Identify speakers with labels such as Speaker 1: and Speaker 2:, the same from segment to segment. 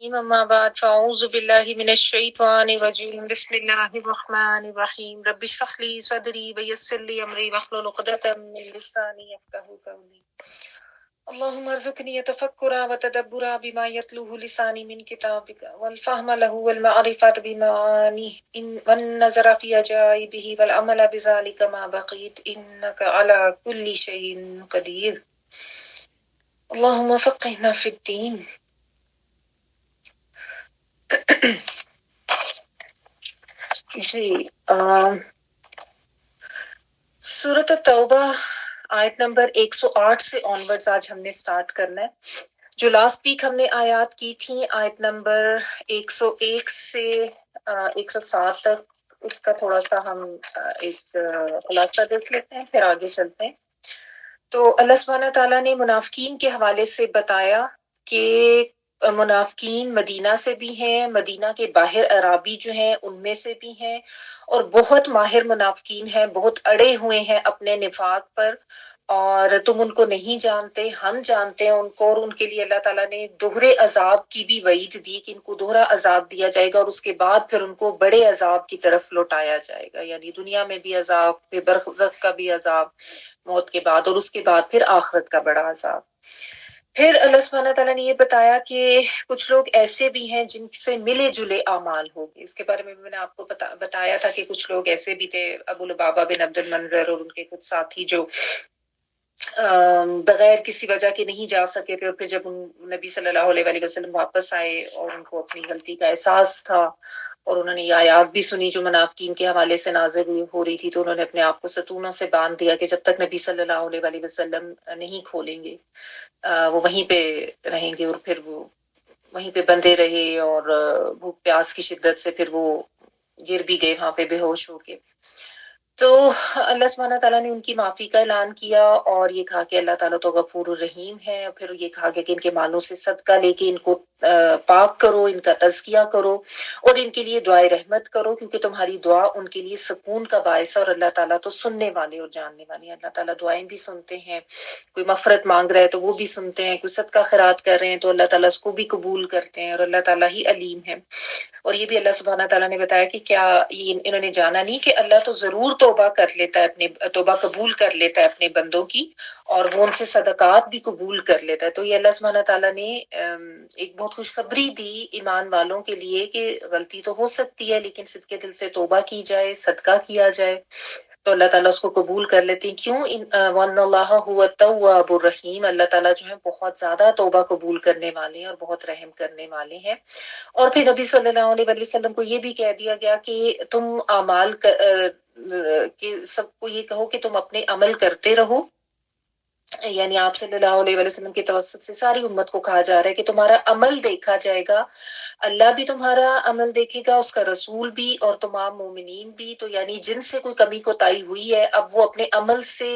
Speaker 1: أما بعد فأعوذ بالله من الشيطان الرجيم بسم الله الرحمن الرحيم رب اشرح لي صدري ويسر لي أمري واحلل عقدة من لساني يفقهوا قولي اللهم ارزقني تفكرا وتدبرا بما يتلوه لساني من كتابك والفهم له والمعرفة بمعانيه والنظر في عجائبه والعمل بذلك ما بقيت إنك على كل شيء قدير اللهم فقهنا في الدين. جی سورۃ التوبہ آیت نمبر 108 سے آنورڈز آج ہم نے سٹارٹ کرنا ہے. جو لاسٹ ویک ہم نے آیات کی تھی آیت نمبر 101 سے 107 تک، اس کا تھوڑا سا ہم ایک خلاصہ دیکھ لیتے ہیں پھر آگے چلتے ہیں. تو اللہ سبحانہ تعالیٰ نے منافقین کے حوالے سے بتایا کہ منافقین مدینہ سے بھی ہیں، مدینہ کے باہر اعرابی جو ہیں ان میں سے بھی ہیں، اور بہت ماہر منافقین ہیں، بہت اڑے ہوئے ہیں اپنے نفاق پر، اور تم ان کو نہیں جانتے، ہم جانتے ہیں ان کو. اور ان کے لیے اللہ تعالیٰ نے دوہرے عذاب کی بھی وعید دی کہ ان کو دوہرا عذاب دیا جائے گا، اور اس کے بعد پھر ان کو بڑے عذاب کی طرف لوٹایا جائے گا، یعنی دنیا میں بھی عذاب، پھر برزخ کا بھی عذاب موت کے بعد، اور اس کے بعد پھر آخرت کا بڑا عذاب. پھر اللہ سبحانہ تعالیٰ نے یہ بتایا کہ کچھ لوگ ایسے بھی ہیں جن سے ملے جلے اعمال ہوں گے. اس کے بارے میں میں نے آپ کو بتایا تھا کہ کچھ لوگ ایسے بھی تھے، ابو لبابہ بن عبد المنذر اور ان کے کچھ ساتھی، جو بغیر کسی وجہ کے نہیں جا سکے تھے، اور پھر جب نبی صلی اللہ علیہ وآلہ وسلم واپس آئے اور ان کو اپنی غلطی کا احساس تھا، اور انہوں نے یہ آیات بھی سنی جو منافقین کے حوالے سے نازل ہو رہی تھی، تو انہوں نے اپنے آپ کو ستونوں سے باندھ دیا کہ جب تک نبی صلی اللہ علیہ وآلہ وسلم نہیں کھولیں گے وہ وہیں پہ رہیں گے. اور پھر وہ وہیں پہ بندھے رہے، اور بھوک پیاس کی شدت سے پھر وہ گر بھی گئے وہاں پہ بے ہوش ہو کے. تو اللہ سبحانہ تعالیٰ نے ان کی معافی کا اعلان کیا، اور یہ کہا کہ اللہ تعالیٰ تو غفور الرحیم ہے. پھر یہ کہا کہ ان کے مالوں سے صدقہ لے کے ان کو پاک کرو، ان کا تزکیہ کرو، اور ان کے لیے دعائے رحمت کرو، کیونکہ تمہاری دعا ان کے لیے سکون کا باعث ہے، اور اللہ تعالیٰ تو سننے والے اور جاننے والے ہیں. اللہ تعالیٰ دعائیں بھی سنتے ہیں، کوئی مغفرت مانگ رہا ہے تو وہ بھی سنتے ہیں، کوئی صدقہ خیرات کر رہے ہیں تو اللہ تعالیٰ اس کو بھی قبول کرتے ہیں، اور اللہ تعالیٰ ہی علیم ہے. اور یہ بھی اللہ سبحانہ تعالیٰ نے بتایا کہ کیا انہوں نے جانا نہیں کہ اللہ تو ضرور توبہ کر لیتا ہے، اپنے توبہ قبول کر لیتا ہے اپنے بندوں کی، اور وہ ان سے صدقات بھی قبول کر لیتا ہے. تو یہ اللہ سبحانہ تعالیٰ نے ایک بہت خوشخبری دی ایمان والوں کے لیے کہ غلطی تو ہو سکتی ہے، لیکن صدقے دل سے توبہ کی جائے، صدقہ کیا جائے تو اللہ تعالیٰ اس کو قبول کر لیتے ہیں. کیوں؟ وَأَنَّ اللَّهَ هُوَ التَّوَّابُ الرَّحِيمُ، اللہ تعالیٰ جو ہے بہت زیادہ توبہ قبول کرنے والے ہیں اور بہت رحم کرنے والے ہیں. اور پھر نبی صلی اللہ علیہ وسلم کو یہ بھی کہہ دیا گیا کہ تم اعمال کہ سب کو یہ کہو کہ تم اپنے عمل کرتے رہو، یعنی آپ صلی اللہ علیہ وسلم کے توسط سے ساری امت کو کہا جا رہا ہے کہ تمہارا عمل دیکھا جائے گا، اللہ بھی تمہارا عمل دیکھے گا، اس کا رسول بھی، اور تمام مومنین بھی. تو یعنی جن سے کوئی کمی کوتاہی ہوئی ہے اب وہ اپنے عمل سے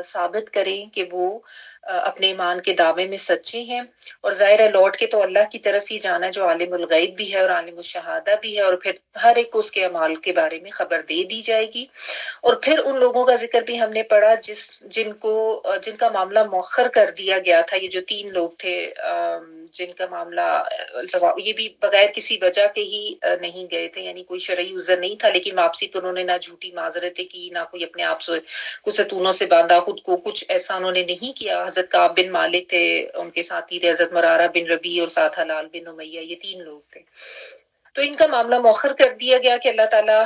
Speaker 1: ثابت کریں کہ وہ اپنے ایمان کے دعوے میں سچے ہیں. اور ظاہر ہے لوٹ کے تو اللہ کی طرف ہی جانا جو عالم الغیب بھی ہے اور عالم الشہادہ بھی ہے، اور پھر ہر ایک کو اس کے اعمال کے بارے میں خبر دے دی جائے گی. اور پھر ان لوگوں کا ذکر بھی ہم نے پڑھا جن کا معاملہ مؤخر کر دیا گیا تھا. یہ جو 3 لوگ تھے جن کا معاملہ یہ بھی بغیر کسی وجہ کے ہی نہیں گئے تھے، یعنی کوئی شرعی عذر نہیں تھا، لیکن واپسی پہ انہوں نے نہ جھوٹی معذرتیں کی، نہ کوئی اپنے آپ سے کچھ ستونوں سے باندھا خود کو، کچھ ایسا انہوں نے نہیں کیا. حضرت کعب بن مالک تھے، ان کے ساتھی تھے حضرت مرارہ بن ربیع، اور ساتھ حلال بن امیہ، یہ 3 لوگ تھے. تو ان کا معاملہ مؤخر کر دیا گیا کہ اللہ تعالیٰ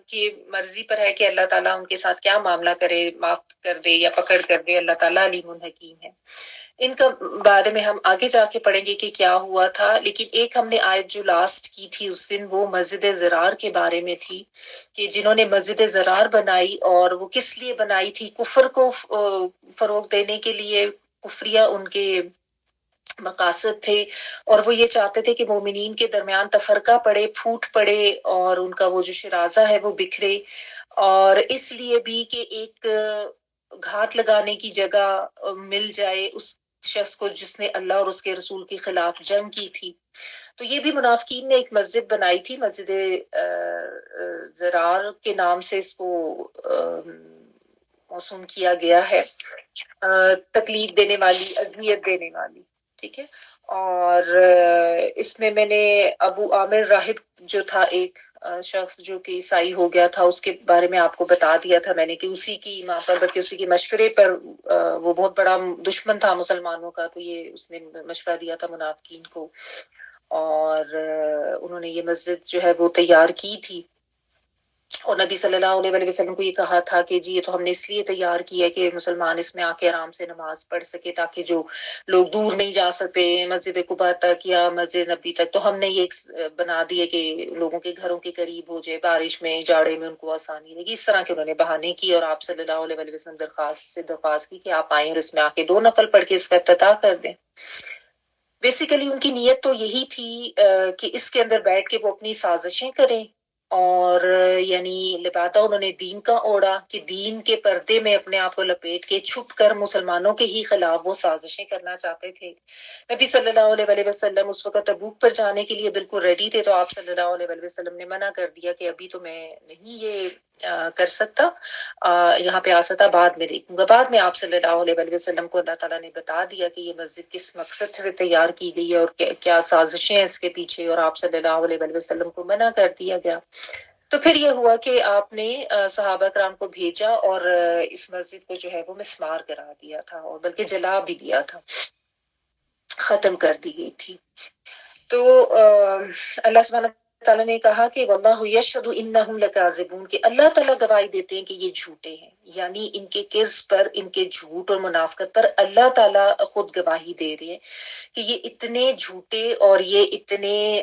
Speaker 1: کی مرضی پر ہے کہ اللہ تعالیٰ ان کے ساتھ کیا معاملہ کرے، معاف کر دے یا پکڑ کر دے. اللہ تعالیٰ علیم حکیم ہے. ان کا بارے میں ہم آگے جا کے پڑھیں گے کہ کیا ہوا تھا. لیکن ایک ہم نے آیت جو لاسٹ کی تھی اس دن وہ مسجد ضرار کے بارے میں تھی، کہ جنہوں نے مسجد ضرار بنائی اور وہ کس لیے بنائی تھی، کفر کو فروغ دینے کے لیے، کفریہ ان کے مقاصد تھے، اور وہ یہ چاہتے تھے کہ مومنین کے درمیان تفرقہ پڑے، پھوٹ پڑے، اور ان کا وہ جو شرازہ ہے وہ بکھرے. اور اس لیے بھی کہ ایک گھات لگانے کی جگہ مل جائے اس شخص کو جس نے اللہ اور اس کے رسول کے خلاف جنگ کی تھی. تو یہ بھی منافقین نے ایک مسجد بنائی تھی، مسجد ضرار کے نام سے اس کو موسوم کیا گیا ہے، تکلیف دینے والی، اذیت دینے والی. ٹھیک ہے. اور اس میں نے ابو عامر راہب جو تھا ایک شخص جو کہ عیسائی ہو گیا تھا، اس کے بارے میں آپ کو بتا دیا تھا میں نے کہ اسی کی ماں پر بلکہ اسی کے مشورے پر، وہ بہت بڑا دشمن تھا مسلمانوں کا، تو یہ اس نے مشورہ دیا تھا منافقین کو، اور انہوں نے یہ مسجد جو ہے وہ تیار کی تھی، اور نبی صلی اللہ علیہ وسلم کو یہ کہا تھا کہ جی یہ تو ہم نے اس لیے تیار کیا کہ مسلمان اس میں آ کے آرام سے نماز پڑھ سکے، تاکہ جو لوگ دور نہیں جا سکتے مسجد قباء تک یا مسجد نبی تک، تو ہم نے یہ بنا دیے کہ لوگوں کے گھروں کے قریب ہو جائے، بارش میں جاڑے میں ان کو آسانی لگی، اس طرح کے انہوں نے بہانے کی، اور آپ صلی اللہ علیہ وسلم درخواست کی کہ آپ آئیں اور اس میں آ کے 2 نفل پڑھ کے اس کا افتتاح کر دیں۔ بیسیکلی ان کی نیت تو یہی تھی کہ اس کے اندر بیٹھ کے وہ اپنی سازشیں کریں، اور یعنی لبادہ انہوں نے دین کا اوڑا کہ دین کے پردے میں اپنے آپ کو لپیٹ کے چھپ کر مسلمانوں کے ہی خلاف وہ سازشیں کرنا چاہتے تھے۔ نبی صلی اللہ علیہ وسلم اس وقت تبوک پر جانے کے لیے بالکل ریڈی تھے، تو آپ صلی اللہ علیہ وسلم نے منع کر دیا کہ ابھی تو میں نہیں یہ کر سکتا، یہاں پہ آ سکتا، بعد میں دیکھوں گا۔ بعد میں آپ صلی اللہ علیہ وسلم کو اللہ تعالیٰ نے بتا دیا کہ یہ مسجد کس مقصد سے تیار کی گئی ہے اور کیا سازشیں ہیں اس کے پیچھے، اور آپ صلی اللہ علیہ وسلم کو منع کر دیا گیا۔ تو پھر یہ ہوا کہ آپ نے صحابہ کرام کو بھیجا اور اس مسجد کو جو ہے وہ مسمار کرا دیا تھا، اور بلکہ جلا بھی دیا تھا، ختم کر دی گئی تھی۔ تو اللہ سبحانہ تعالیٰ نے کہا کہ واللہ یشہد انہم لکاذبون، کہ اللہ تعالیٰ گواہی دیتے ہیں کہ یہ جھوٹے ہیں، یعنی ان کے کذب پر، ان کے جھوٹ اور منافقت پر اللہ تعالیٰ خود گواہی دے رہے ہیں کہ یہ اتنے جھوٹے اور یہ اتنے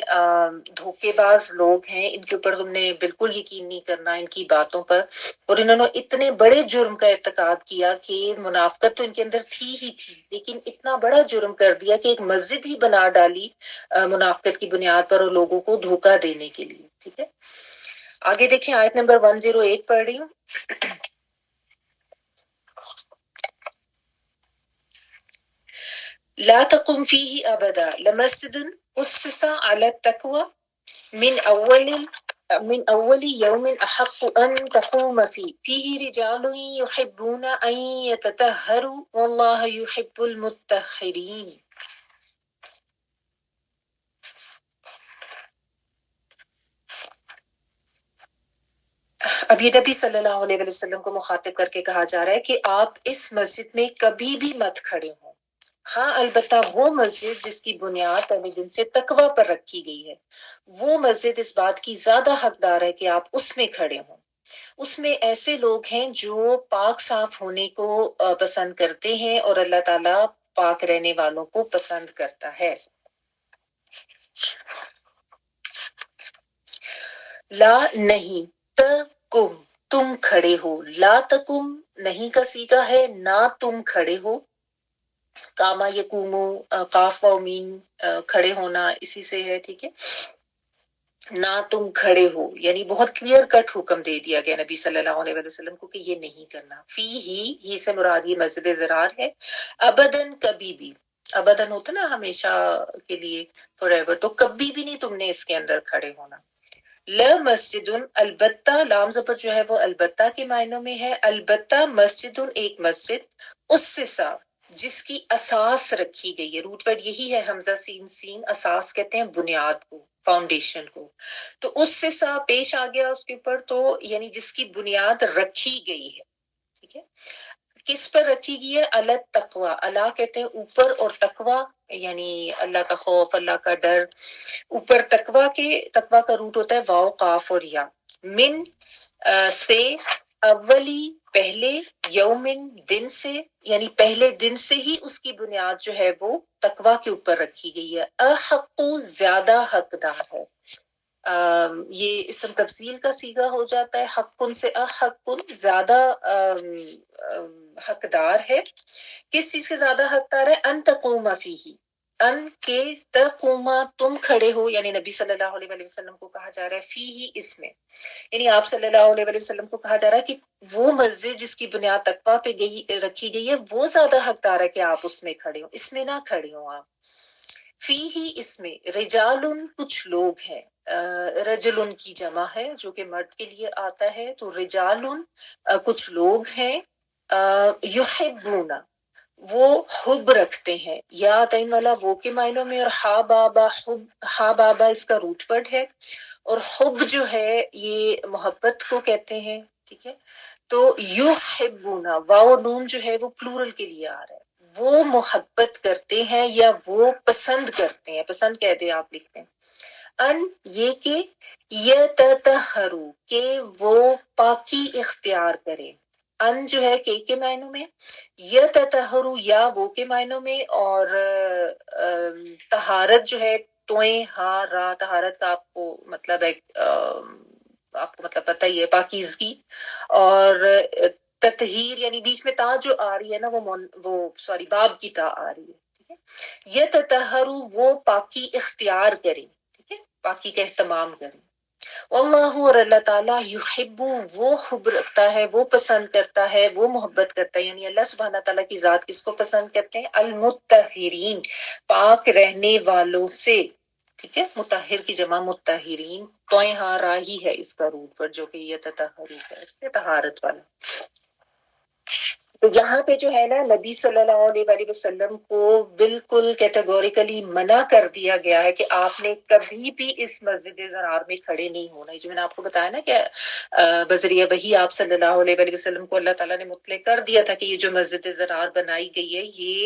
Speaker 1: دھوکے باز لوگ ہیں، ان کے اوپر تم نے بالکل یقین نہیں کرنا ان کی باتوں پر، اور انہوں نے اتنے بڑے جرم کا ارتکاب کیا کہ منافقت تو ان کے اندر تھی ہی تھی، لیکن اتنا بڑا جرم کر دیا کہ ایک مسجد ہی بنا ڈالی منافقت کی بنیاد پر اور لوگوں کو دھوکہ دینے کے لیے۔ ٹھیک ہے، آگے دیکھیں، آیت نمبر 108 پڑھ رہی ہوں۔ لا تقم فيه ابدا لمسجد اسس على التقوى من اول يوم احق ان تقوم فيه رجال يحبون ان يتطهروا والله يحب المطهرين۔ اب یہ نبی صلی اللہ علیہ وسلم کو مخاطب کر کے کہا جا رہا ہے کہ آپ اس مسجد میں کبھی بھی مت کھڑے ہوں، ہاں البتہ وہ مسجد جس کی بنیاد پہلے دن سے تقوی پر رکھی گئی ہے، وہ مسجد اس بات کی زیادہ حقدار ہے کہ آپ اس میں کھڑے ہوں۔ اس میں ایسے لوگ ہیں جو پاک صاف ہونے کو پسند کرتے ہیں، اور اللہ تعالیٰ پاک رہنے والوں کو پسند کرتا ہے۔ لا نہیں، تکم تم کھڑے ہو، لا تکم نہیں کا صیغہ ہے، نہ تم کھڑے ہو، کاما یقومو قاف و مین کھڑے ہونا اسی سے ہے، ٹھیک ہے، نہ تم کھڑے ہو، یعنی بہت کلیئر کٹ حکم دے دیا گیا نبی صلی اللہ علیہ وسلم کو کہ یہ نہیں کرنا۔ فی ہی سے مراد یہ مسجد زرار ہے، ابدن کبھی بھی، ابدن ہوتا نا ہمیشہ کے لیے، فار ایور، تو کبھی بھی نہیں تم نے اس کے اندر کھڑے ہونا۔ مسجد البتہ، لام زبر جو ہے وہ البتہ کے معنوں میں ہے، البتہ مسجد ایک مسجد، اس سے سا جس کی اساس رکھی گئی ہے، روٹ ورڈ یہی ہے حمزہ سین سین، اساس کہتے ہیں بنیاد کو، فاؤنڈیشن کو، تو اس سے سا پیش آ گیا اس کے اوپر، تو یعنی جس کی بنیاد رکھی گئی ہے، ٹھیک ہے، کس پر رکھی گئی ہے؟ اللہ تقوی، اللہ کہتے ہیں اوپر، اور تقوی یعنی اللہ کا خوف، اللہ کا ڈر، اوپر تقوی کے، تقوی کا روٹ ہوتا ہے واو قاف اور یا، من سے، اولی پہلے، یومن دن سے، یعنی پہلے دن سے ہی اس کی بنیاد جو ہے وہ تقوی کے اوپر رکھی گئی ہے، احق زیادہ حقدار ہے، یہ اسم تفصیل کا صیغہ ہو جاتا ہے، حق سے احق زیادہ حقدار ہے، کس چیز کے زیادہ حقدار ہے؟ ان تقوم فیہ، ان کے تقوما تم کھڑے ہو، یعنی نبی صلی اللہ علیہ وسلم کو کہا جا رہا ہے فیہ اس میں، یعنی آپ صلی اللہ علیہ وسلم کو کہا جا رہا ہے کہ وہ مسجد جس کی بنیاد تقوی پہ رکھی گئی ہے وہ زیادہ حقدار ہے کہ آپ اس میں کھڑے ہو، اس میں نہ کھڑے ہو آپ۔ فیہ اس میں، رجال کچھ لوگ ہیں، رجل کی جمع ہے جو کہ مرد کے لیے آتا ہے، تو رجال کچھ لوگ ہیں، یحبون وہ حب رکھتے ہیں. یا تعین والا وہ کے معنوں میں، اور ہا بابا حب، ہا بابا اس کا روٹ ورڈ ہے، اور حب جو ہے یہ محبت کو کہتے ہیں. ٹھیک ہے، تو یحبونا واو نون جو ہے وہ پلورل کے لیے آ رہا ہے. وہ محبت کرتے ہیں یا وہ پسند کرتے ہیں، پسند کہتے ہیں آپ لکھتے ہیں. ان یہ کہ یتطہروا کہ وہ پاکی اختیار کرے. ان جو ہے کے معنوں میں، یتطہروا یا وہ کے معنوں میں، اور طہارت جو ہے توئیں ہا را طہارت کا آپ کو مطلب ہے، آپ کو مطلب پتہ ہی ہے پاکیزگی. اور تطہیر یعنی بیچ میں تا جو آ رہی ہے نا وہ سوری باب کی تا آ رہی ہے. ٹھیک ہے، یتطہروا وہ پاکی اختیار کریں. ٹھیک ہے، پاکی کا اہتمام کریں. واللہ اور اللہ تعالیٰ یحب وہ حب رکھتا ہے، وہ پسند کرتا ہے، وہ محبت کرتا ہے. یعنی اللہ سبحانہ تعالیٰ کی ذات کس کو پسند کرتے ہیں؟ المطہرین پاک رہنے والوں سے. ٹھیک ہے، مطہر کی جمع مطہرین. توئیں ہاں راہی ہے اس کا روٹ پر جو کہ یہ تطہری ہے، طہارت والا. تو یہاں پہ جو ہے نا نبی صلی اللہ علیہ وآلہ وسلم کو بالکل کیٹیگوریکلی منع کر دیا گیا ہے کہ آپ نے کبھی بھی اس مسجد ضرار میں کھڑے نہیں ہونا. جو میں نے آپ کو بتایا نا کہ بذریعہ وحی آپ صلی اللہ علیہ وآلہ وسلم کو اللہ تعالیٰ نے مطلع کر دیا تھا کہ یہ جو مسجد ضرار بنائی گئی ہے یہ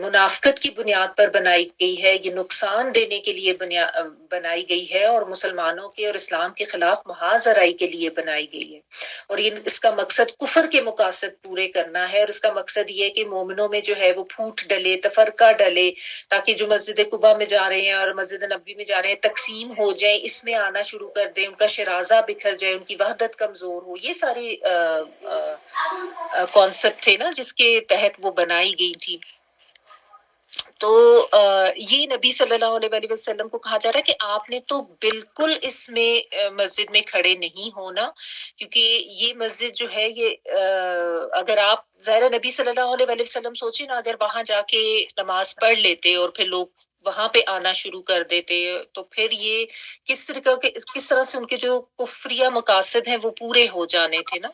Speaker 1: منافقت کی بنیاد پر بنائی گئی ہے، یہ نقصان دینے کے لیے بنائی گئی ہے، اور مسلمانوں کے اور اسلام کے خلاف محاذ آرائی کے لیے بنائی گئی ہے. اور یہ اس کا مقصد کفر کے مقاصد پورے کرنا ہے، اور اس کا مقصد یہ ہے کہ مومنوں میں جو ہے وہ پھوٹ ڈلے، تفرقہ ڈلے، تاکہ جو مسجد قباء میں جا رہے ہیں اور مسجد نبوی میں جا رہے ہیں تقسیم ہو جائیں، اس میں آنا شروع کر دیں، ان کا شرازہ بکھر جائے، ان کی وحدت کمزور ہو. یہ ساری کانسیپٹ تھے نا جس کے تحت وہ بنائی گئی تھی. تو یہ نبی صلی اللہ علیہ وآلہ وسلم کو کہا جا رہا ہے کہ آپ نے تو بالکل اس میں مسجد میں کھڑے نہیں ہونا، کیونکہ یہ مسجد جو ہے یہ اگر آپ ظاہر نبی صلی اللہ علیہ وآلہ وسلم سوچیں نا، اگر وہاں جا کے نماز پڑھ لیتے اور پھر لوگ وہاں پہ آنا شروع کر دیتے تو پھر یہ کس طرح سے ان کے جو کفریہ مقاصد ہیں وہ پورے ہو جانے تھے نا.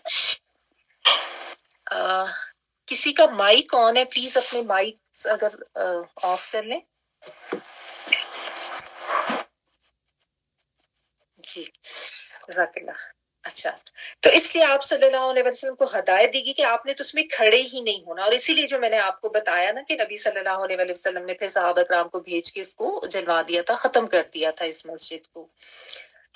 Speaker 1: کسی کا مائک آن ہے، پلیز اپنے مائک اگر آف کر لیں. جی جزاک اللہ. اچھا، تو اس لیے آپ صلی اللہ علیہ وسلم کو ہدایت دی گئی کہ آپ نے تو اس میں کھڑے ہی نہیں ہونا. اور اسی لیے جو میں نے آپ کو بتایا نا کہ نبی صلی اللہ علیہ وسلم نے پھر صحابہ کرام کو بھیج کے اس کو جلوا دیا تھا، ختم کر دیا تھا اس مسجد کو.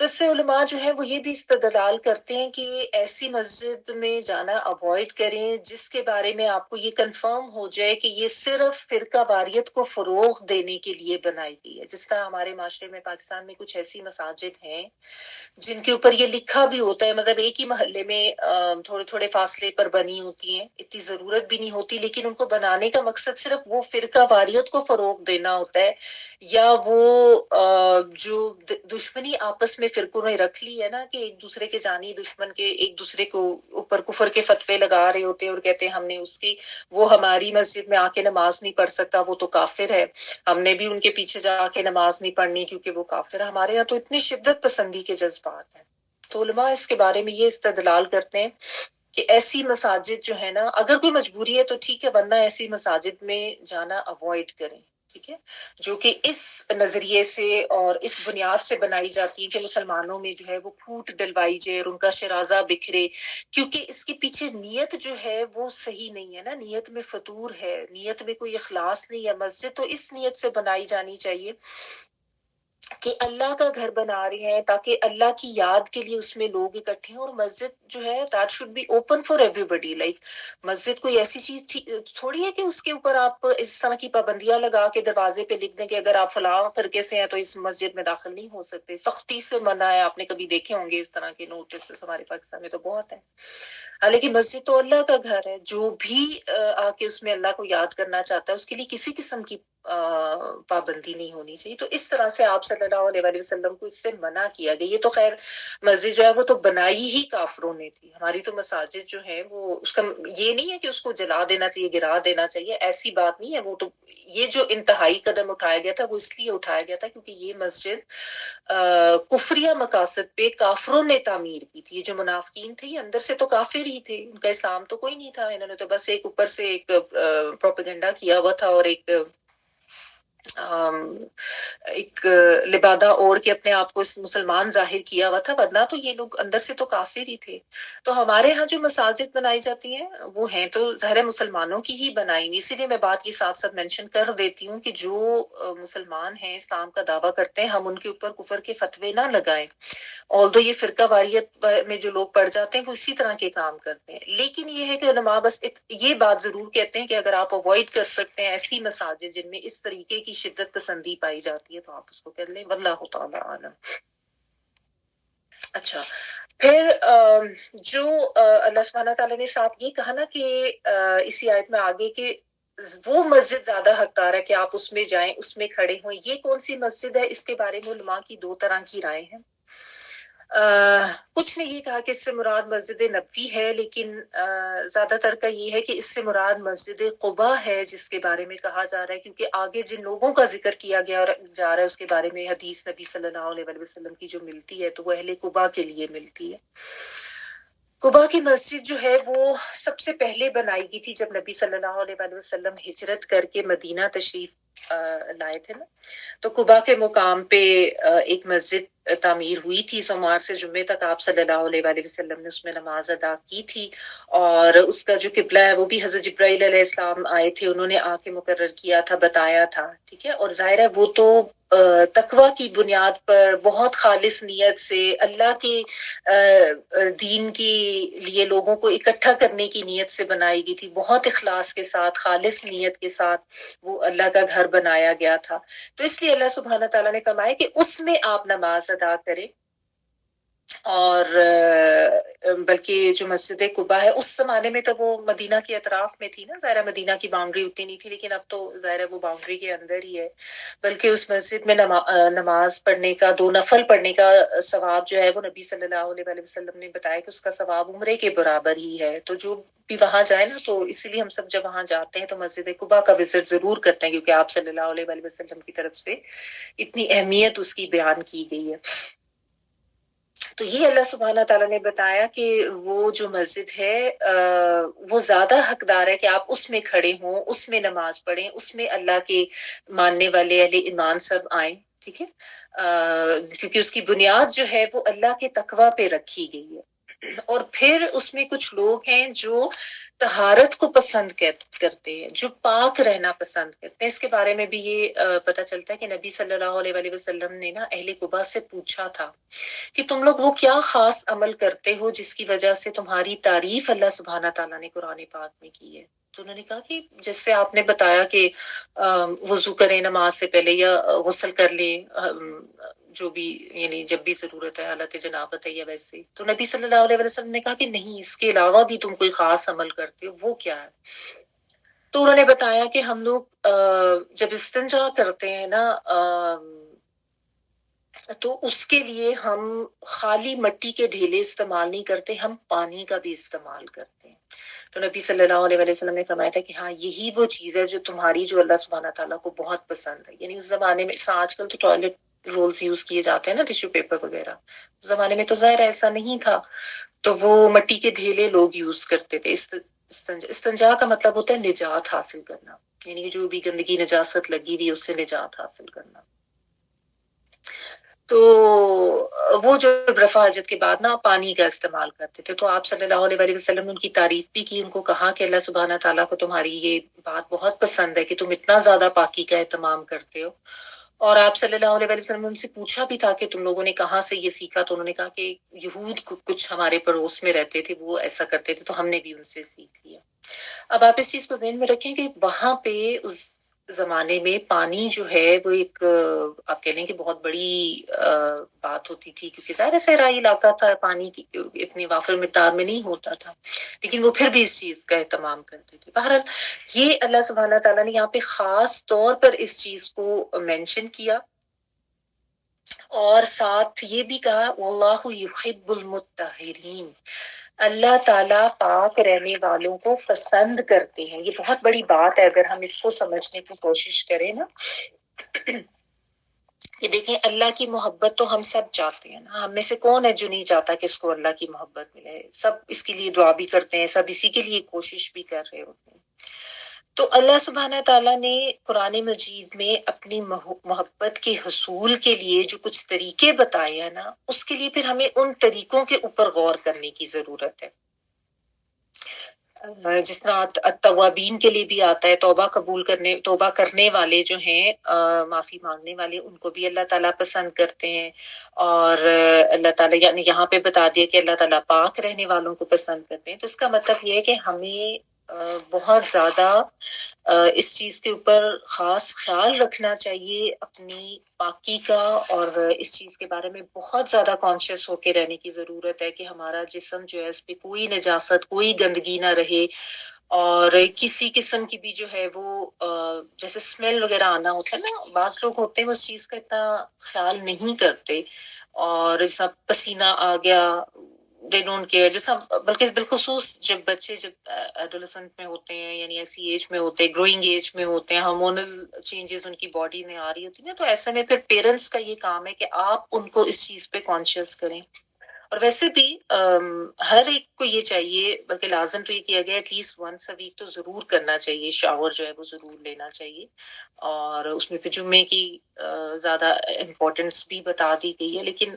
Speaker 1: تو اس سے علماء جو ہے وہ یہ بھی استدلال کرتے ہیں کہ ایسی مسجد میں جانا اوائڈ کریں جس کے بارے میں آپ کو یہ کنفرم ہو جائے کہ یہ صرف فرقہ واریت کو فروغ دینے کے لیے بنائی گئی ہے. جس طرح ہمارے معاشرے میں پاکستان میں کچھ ایسی مساجد ہیں جن کے اوپر یہ لکھا بھی ہوتا ہے، مطلب ایک ہی محلے میں تھوڑے تھوڑے فاصلے پر بنی ہوتی ہیں، اتنی ضرورت بھی نہیں ہوتی، لیکن ان کو بنانے کا مقصد صرف وہ فرقہ واریت کو فروغ دینا ہوتا ہے، یا وہ جو دشمنی آپس میں فرقوں نے رکھ لی ہے نا کہ ایک دوسرے کے جانی دشمن کے ایک دوسرے کو اوپر کفر کے فتوے لگا رہے ہوتے ہیں اور کہتے ہیں ہم نے اس کی وہ ہماری مسجد میں آ کے نماز نہیں پڑھ سکتا، وہ تو کافر ہے، ہم نے بھی ان کے پیچھے جا کے نماز نہیں پڑھنی کیونکہ وہ کافر ہے. ہمارے یہاں تو اتنی شدت پسندی کے جذبات ہیں. تو علماء اس کے بارے میں یہ استدلال کرتے ہیں کہ ایسی مساجد جو ہے نا، اگر کوئی مجبوری ہے تو ٹھیک ہے، ورنہ ایسی مساجد میں جانا اوائڈ کریں. ٹھیک ہے، جو کہ اس نظریے سے اور اس بنیاد سے بنائی جاتی ہے کہ مسلمانوں میں جو ہے وہ پھوٹ ڈلوائی جائے اور ان کا شرازہ بکھرے، کیونکہ اس کے پیچھے نیت جو ہے وہ صحیح نہیں ہے نا، نیت میں فطور ہے، نیت میں کوئی اخلاص نہیں ہے. مسجد تو اس نیت سے بنائی جانی چاہیے کہ اللہ کا گھر بنا رہے ہیں تاکہ اللہ کی یاد کے لیے اس میں لوگ اکٹھے ہیں. اور مسجد جو ہے that should be open for everybody. Like مسجد کوئی ایسی چیز تھوڑی ہے کہ اس کے اوپر آپ اس طرح کی پابندیاں لگا کے دروازے پہ لکھ دیں کہ اگر آپ فلاں فرقے سے ہیں تو اس مسجد میں داخل نہیں ہو سکتے. سختی سے منع ہے. آپ نے کبھی دیکھے ہوں گے اس طرح کے نوٹس، ہمارے پاکستان میں تو بہت ہیں. حالانکہ مسجد تو اللہ کا گھر ہے، جو بھی آ کے اس میں اللہ کو یاد کرنا چاہتا ہے اس کے لیے کسی قسم کی پابندی نہیں ہونی چاہیے. تو اس طرح سے آپ صلی اللہ علیہ وسلم کو اس سے منع کیا گیا. یہ تو خیر مسجد جو ہے وہ تو بنائی ہی کافروں نے تھی. ہماری تو مساجد جو ہے وہ اس کا یہ نہیں ہے کہ اس کو جلا دینا چاہیے، گرا دینا چاہیے، ایسی بات نہیں ہے. وہ تو یہ جو انتہائی قدم اٹھایا گیا تھا وہ اس لیے اٹھایا گیا تھا کیونکہ یہ مسجد کفریہ مقاصد پہ کافروں نے تعمیر کی تھی. یہ جو منافقین تھے یہ اندر سے تو کافر ہی تھے، ان کا اسلام تو کوئی نہیں تھا. انہوں نے تو بس ایک اوپر سے ایک پروپیگنڈا کیا ہوا تھا اور ایک لبادہ اوڑھ کے اپنے آپ کو مسلمان ظاہر کیا ہوا تھا، ورنہ تو یہ لوگ اندر سے تو کافر ہی تھے. تو ہمارے ہاں جو مساجد بنائی جاتی ہیں وہ ہیں تو ظاہر مسلمانوں کی ہی بنائی ہوئی. اسی لیے میں بات یہ ساتھ ساتھ مینشن کر دیتی ہوں کہ جو مسلمان ہیں، اسلام کا دعویٰ کرتے ہیں، ہم ان کے اوپر کفر کے فتوے نہ لگائیں. although یہ فرقہ واریت میں جو لوگ پڑ جاتے ہیں وہ اسی طرح کے کام کرتے ہیں، لیکن یہ ہے کہ علماء بس یہ بات ضرور کہتے ہیں کہ اگر آپ اوائڈ کر سکتے ہیں ایسی مساجد جن میں اس طریقے کی شدت پسندی پائی جاتی ہے تو آپ اس کو کر لیں. واللہ تعالی عالم. اچھا، پھر جو اللہ سبحانہ تعالیٰ نے ساتھ یہ کہا نا کہ اسی آیت میں آگے کہ وہ مسجد زیادہ حقدار ہے کہ آپ اس میں جائیں، اس میں کھڑے ہوں. یہ کون سی مسجد ہے؟ اس کے بارے میں علماء کی دو طرح کی رائے ہیں. کچھ نے یہ کہا کہ اس سے مراد مسجد نبوی ہے، لیکن زیادہ تر کا یہ ہے کہ اس سے مراد مسجد قبا ہے، جس کے بارے میں کہا جا رہا ہے کیونکہ آگے جن لوگوں کا ذکر کیا گیا جا رہا ہے اس کے بارے میں حدیث نبی صلی اللہ علیہ وسلم کی جو ملتی ہے تو وہ اہل قبا کے لیے ملتی ہے. قبا کی مسجد جو ہے وہ سب سے پہلے بنائی گئی تھی جب نبی صلی اللہ علیہ وسلم ہجرت کر کے مدینہ تشریف لائے تھے نا. تو قبا کے مقام پہ ایک مسجد تعمیر ہوئی تھی. سوموار سے جمعے تک آپ صلی اللہ علیہ وسلم نے اس میں نماز ادا کی تھی، اور اس کا جو قبلہ ہے وہ بھی حضرت جبرائیل علیہ السلام آئے تھے، انہوں نے آ کے مقرر کیا تھا، بتایا تھا. ٹھیک ہے، اور ظاہر ہے وہ تو تقوی کی بنیاد پر بہت خالص نیت سے اللہ کے دین کے لیے لوگوں کو اکٹھا کرنے کی نیت سے بنائی گئی تھی. بہت اخلاص کے ساتھ، خالص نیت کے ساتھ وہ اللہ کا گھر بنایا گیا تھا. تو اس لیے اللہ سبحانہ تعالیٰ نے فرمایا کہ اس میں آپ نماز ادا کریں. اور بلکہ جو مسجد قبا ہے اس زمانے میں تو وہ مدینہ کے اطراف میں تھی نا، ظاہر مدینہ کی باؤنڈری اتنی نہیں تھی، لیکن اب تو ظاہر وہ باؤنڈری کے اندر ہی ہے. بلکہ اس مسجد میں نماز پڑھنے کا، 2 نفل پڑھنے کا ثواب جو ہے وہ نبی صلی اللہ علیہ وسلم نے بتایا کہ اس کا ثواب عمرے کے برابر ہی ہے. تو جو بھی وہاں جائے نا، تو اسی لیے ہم سب جب وہاں جاتے ہیں تو مسجد قبا کا وزٹ ضرور کرتے ہیں، کیونکہ آپ صلی اللہ علیہ وسلم کی طرف سے اتنی اہمیت اس کی بیان کی گئی ہے. تو یہ اللہ سبحانہ تعالیٰ نے بتایا کہ وہ جو مسجد ہے وہ زیادہ حقدار ہے کہ آپ اس میں کھڑے ہوں، اس میں نماز پڑھیں، اس میں اللہ کے ماننے والے اہل ایمان سب آئیں. ٹھیک ہے، کیونکہ اس کی بنیاد جو ہے وہ اللہ کے تقوی پہ رکھی گئی ہے. اور پھر اس میں کچھ لوگ ہیں جو طہارت کو پسند کرتے ہیں، جو پاک رہنا پسند کرتے ہیں. اس کے بارے میں بھی یہ پتہ چلتا ہے کہ نبی صلی اللہ علیہ وسلم نے نا اہل قبا سے پوچھا تھا کہ تم لوگ وہ کیا خاص عمل کرتے ہو جس کی وجہ سے تمہاری تعریف اللہ سبحانہ تعالیٰ نے قرآن پاک میں کی ہے. تو انہوں نے کہا کہ جس سے آپ نے بتایا کہ وضو کریں نماز سے پہلے یا غسل کر لیں، جو بھی یعنی جب بھی ضرورت ہے، حالت جنابت ہے یا ویسے. تو نبی صلی اللہ علیہ وسلم نے کہا کہ نہیں، اس کے علاوہ بھی تم کوئی خاص عمل کرتے ہو، وہ کیا ہے؟ تو انہوں نے بتایا کہ ہم لوگ جب استنجا کرتے ہیں نا تو اس کے لیے ہم خالی مٹی کے ڈھیلے استعمال نہیں کرتے، ہم پانی کا بھی استعمال کرتے ہیں. تو نبی صلی اللہ علیہ وسلم نے فرمایا تھا کہ ہاں یہی وہ چیز ہے جو تمہاری، جو اللہ سبحانہ تعالیٰ کو بہت پسند ہے. یعنی اس زمانے میں آج کل تو ٹوائلٹ رولز یوز کیے جاتے ہیں نا، ٹیشو پیپر وغیرہ. اس زمانے میں تو ظاہر ایسا نہیں تھا، تو وہ مٹی کے ڈھیلے لوگ یوز کرتے تھے. استنجا کا مطلب ہوتا ہے نجات حاصل کرنا، یعنی جو بھی گندگی نجاست لگی ہوئی اس سے نجات حاصل کرنا. تو وہ جو رفع حاجت کے بعد نا پانی کا استعمال کرتے تھے. تو آپ صلی اللہ علیہ وسلم نے ان کی تعریف بھی کی، ان کو کہا کہ اللہ سبحانہ تعالیٰ کو تمہاری یہ بات بہت پسند ہے کہ تم اتنا زیادہ پاکی کا اہتمام کرتے ہو. اور آپ صلی اللہ علیہ وسلم نے ان سے پوچھا بھی تھا کہ تم لوگوں نے کہاں سے یہ سیکھا. تو انہوں نے کہا کہ یہود کچھ ہمارے پڑوس میں رہتے تھے، وہ ایسا کرتے تھے تو ہم نے بھی ان سے سیکھ لیا. اب آپ اس چیز کو ذہن میں رکھیں کہ وہاں پہ اس زمانے میں پانی جو ہے وہ ایک آپ کہہ لیں کہ بہت بڑی بات ہوتی تھی، کیونکہ ظاہر صحرائی علاقہ تھا، پانی کی اتنی وافر مقدار میں نہیں ہوتا تھا، لیکن وہ پھر بھی اس چیز کا اہتمام کرتے تھے. بہرحال یہ اللہ سبحانہ تعالیٰ نے یہاں پہ خاص طور پر اس چیز کو مینشن کیا، اور ساتھ یہ بھی کہا واللہ یحب المطہرین، اللہ تعالیٰ پاک رہنے والوں کو پسند کرتے ہیں. یہ بہت بڑی بات ہے اگر ہم اس کو سمجھنے کی کوشش کریں نا. کہ دیکھیں اللہ کی محبت تو ہم سب چاہتے ہیں نا، ہم میں سے کون ہے جو نہیں چاہتا کہ اس کو اللہ کی محبت ملے، سب اس کے لیے دعا بھی کرتے ہیں، سب اسی کے لیے کوشش بھی کر رہے ہوتے ہیں. تو اللہ سبحانہ تعالیٰ نے قرآن مجید میں اپنی محبت کے حصول کے لیے جو کچھ طریقے بتائے ہیں نا، اس کے لیے پھر ہمیں ان طریقوں کے اوپر غور کرنے کی ضرورت ہے. جس طرح التوابین کے لیے بھی آتا ہے، توبہ کرنے والے جو ہیں، معافی مانگنے والے، ان کو بھی اللہ تعالیٰ پسند کرتے ہیں. اور اللہ تعالیٰ یعنی یہاں پہ بتا دیا کہ اللہ تعالیٰ پاک رہنے والوں کو پسند کرتے ہیں. تو اس کا مطلب یہ ہے کہ ہمیں بہت زیادہ اس چیز کے اوپر خاص خیال رکھنا چاہیے اپنی پاکی کا، اور اس چیز کے بارے میں بہت زیادہ کانشیس ہو کے رہنے کی ضرورت ہے کہ ہمارا جسم جو ہے اس پہ کوئی نجاست، کوئی گندگی نہ رہے، اور کسی قسم کی بھی جو ہے وہ جیسے اسمیل وغیرہ آنا ہوتا ہے نا، بعض لوگ ہوتے ہیں وہ اس چیز کا اتنا خیال نہیں کرتے، اور جیسا پسینہ آ گیا دے ڈونٹ کیئر، جیسا بلکہ بالخصوص جب بچے جب ایڈولسنٹ میں ہوتے ہیں، یعنی ایسی ایج میں ہوتے ہیں، گروئنگ ایج میں ہوتے ہیں، ہارمونل چینجز ان کی باڈی میں آ رہی ہوتی ہیں نا، تو ایسے میں پھر پیرنٹس کا یہ کام ہے کہ آپ ان کو اس چیز پہ کانشیس کریں. اور ویسے بھی ہر ایک کو یہ چاہیے، بلکہ لازم تو یہ کیا گیا at least once a week تو ضرور کرنا چاہیے، شاور جو ہے وہ ضرور لینا چاہیے. اور اس میں پھر جمعے کی زیادہ امپورٹنس بھی بتا دی گئی ہے، لیکن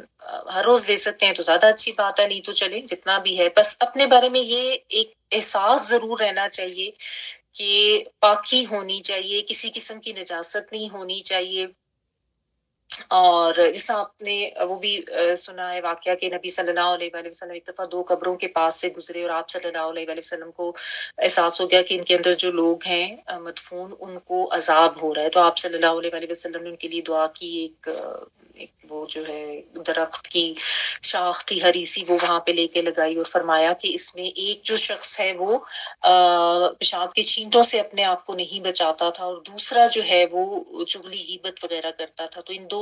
Speaker 1: ہر روز لے سکتے ہیں تو زیادہ اچھی بات ہے، نہیں تو چلیں جتنا بھی ہے. بس اپنے بارے میں یہ ایک احساس ضرور رہنا چاہیے کہ پاکی ہونی چاہیے، کسی قسم کی نجاست نہیں ہونی چاہیے. اور جیسا آپ نے وہ بھی سنا ہے واقعہ کہ نبی صلی اللہ علیہ وآلہ وسلم ایک دفعہ 2 قبروں کے پاس سے گزرے، اور آپ صلی اللہ علیہ وآلہ وسلم کو احساس ہو گیا کہ ان کے اندر جو لوگ ہیں مدفون، ان کو عذاب ہو رہا ہے. تو آپ صلی اللہ علیہ وآلہ وسلم نے ان کے لیے دعا کی. ایک وہ جو ہے درخت کی شاخ تھی ہری سی، وہ وہاں پہ لے کے لگائی، اور فرمایا کہ اس میں ایک جو شخص ہے وہ پیشاب کے چھینٹوں سے اپنے آپ کو نہیں بچاتا تھا، اور دوسرا جو ہے وہ چغلی غیبت وغیرہ کرتا تھا. تو ان 2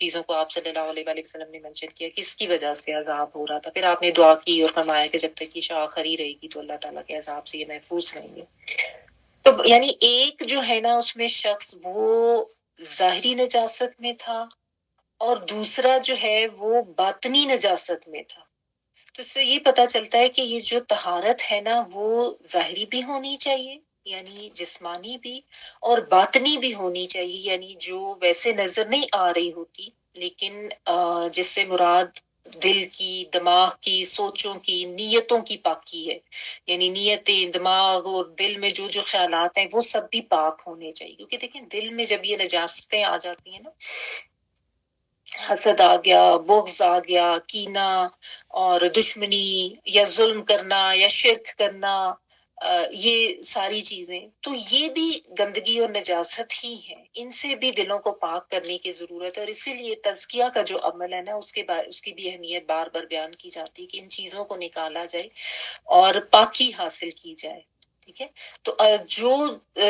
Speaker 1: چیزوں کو آپ صلی اللہ علیہ وآلہ وسلم نے منشن کیا کہ اس کی وجہ سے عذاب ہو رہا تھا. پھر آپ نے دعا کی اور فرمایا کہ جب تک یہ شاخ ہری رہے گی تو اللہ تعالیٰ کے عذاب سے یہ محفوظ رہیں گے. تو یعنی ایک جو ہے نا اس میں شخص وہ ظاہری نجاست میں تھا، اور دوسرا جو ہے وہ باطنی نجاست میں تھا. تو اس سے یہ پتہ چلتا ہے کہ یہ جو طہارت ہے نا وہ ظاہری بھی ہونی چاہیے، یعنی جسمانی بھی، اور باطنی بھی ہونی چاہیے، یعنی جو ویسے نظر نہیں آ رہی ہوتی، لیکن جس سے مراد دل کی، دماغ کی، سوچوں کی، نیتوں کی پاکی ہے. یعنی نیتیں، دماغ اور دل میں جو جو خیالات ہیں وہ سب بھی پاک ہونے چاہیے. کیونکہ دیکھیں دل میں جب یہ نجاستیں آ جاتی ہیں نا، حسد آ گیا، بغض آ گیا، کینہ اور دشمنی، یا ظلم کرنا، یا شرک کرنا، یہ ساری چیزیں تو یہ بھی گندگی اور نجاست ہی ہیں. ان سے بھی دلوں کو پاک کرنے کی ضرورت ہے. اور اسی لیے تزکیہ کا جو عمل ہے نا، اس کی بھی اہمیت بار بار بیان کی جاتی ہے کہ ان چیزوں کو نکالا جائے اور پاکی حاصل کی جائے. ٹھیک ہے. تو جو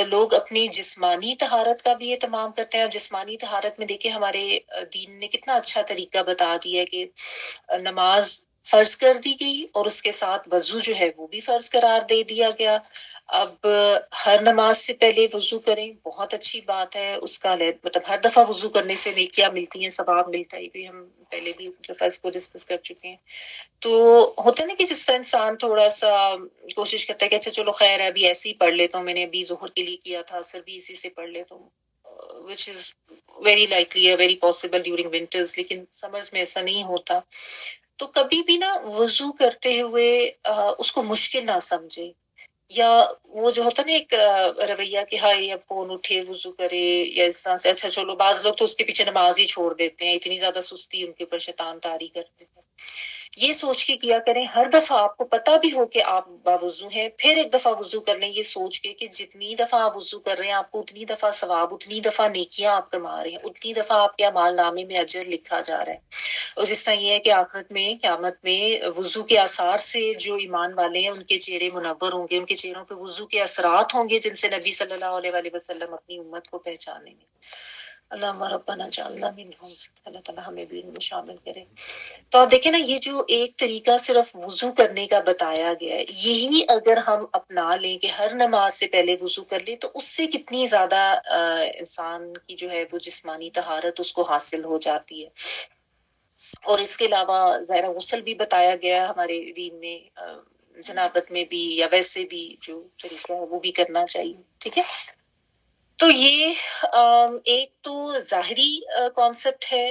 Speaker 1: لوگ اپنی جسمانی طہارت کا بھی اہتمام کرتے ہیں، اور جسمانی طہارت میں دیکھیں ہمارے دین نے کتنا اچھا طریقہ بتا دیا کہ نماز فرض کر دی گئی، اور اس کے ساتھ وضو جو ہے وہ بھی فرض قرار دے دیا گیا. اب ہر نماز سے پہلے وضو کریں، بہت اچھی بات ہے. اس کا مطلب ہر دفعہ وضو کرنے سے نیکیاں ملتی ہیں، ثواب ملتا ہے، بھی ہم پہلے بھی اس کو ڈسکس کر چکے ہیں. تو ہوتا ہے نا کہ جس سے انسان تھوڑا سا کوشش کرتا ہے کہ اچھا چلو خیر ہے ابھی ایسے ہی پڑھ لیتا ہوں، میں نے ابھی ظہر کے لیے کیا تھا، اثر بھی اسی سے پڑھ لیتا ہوں، which is very likely ہے، very possible during winters. لیکن سمرز میں ایسا نہیں ہوتا. تو کبھی بھی نا وضو کرتے ہوئے اس کو مشکل نہ سمجھے، یا وہ جو ہوتا نا ایک رویہ کہ ہائی اب کون اٹھے وضو کرے، یا اس طرح سے اچھا چلو. بعض لوگ تو اس کے پیچھے نماز ہی چھوڑ دیتے ہیں، اتنی زیادہ سستی ان کے اوپر شیطان طاری کرتے ہیں. یہ سوچ کے کیا کریں ہر دفعہ آپ کو پتہ بھی ہو کہ آپ باوضو ہیں، پھر ایک دفعہ وضو کر لیں، یہ سوچ کے کہ جتنی دفعہ آپ وضو کر رہے ہیں آپ کو اتنی دفعہ ثواب، اتنی دفعہ نیکیاں آپ کما رہے ہیں، اتنی دفعہ آپ کے اعمال نامے میں اجر لکھا جا رہا ہے۔ اور جس طرح یہ ہے کہ آخرت میں قیامت میں وضو کے آثار سے جو ایمان والے ہیں ان کے چہرے منور ہوں گے، ان کے چہروں پہ وضو کے اثرات ہوں گے جن سے نبی صلی اللہ علیہ وآلہ وسلم اپنی امت کو پہچانیں گے۔ اللہ ربنا جعلنا منہم، اللہ تعالیٰ ہمیں بھی ان میں شامل کرے۔ تو آپ دیکھیں نا، یہ جو ایک طریقہ صرف وضو کرنے کا بتایا گیا ہے، یہی اگر ہم اپنا لیں کہ ہر نماز سے پہلے وضو کر لیں تو اس سے کتنی زیادہ انسان کی جو ہے وہ جسمانی طہارت اس کو حاصل ہو جاتی ہے۔ اور اس کے علاوہ ظاہرہ غسل بھی بتایا گیا ہے ہمارے دین میں، جنابت میں بھی یا ویسے بھی جو طریقہ ہے وہ بھی کرنا چاہیے، ٹھیک ہے۔ تو یہ ایک تو ظاہری کانسیپٹ ہے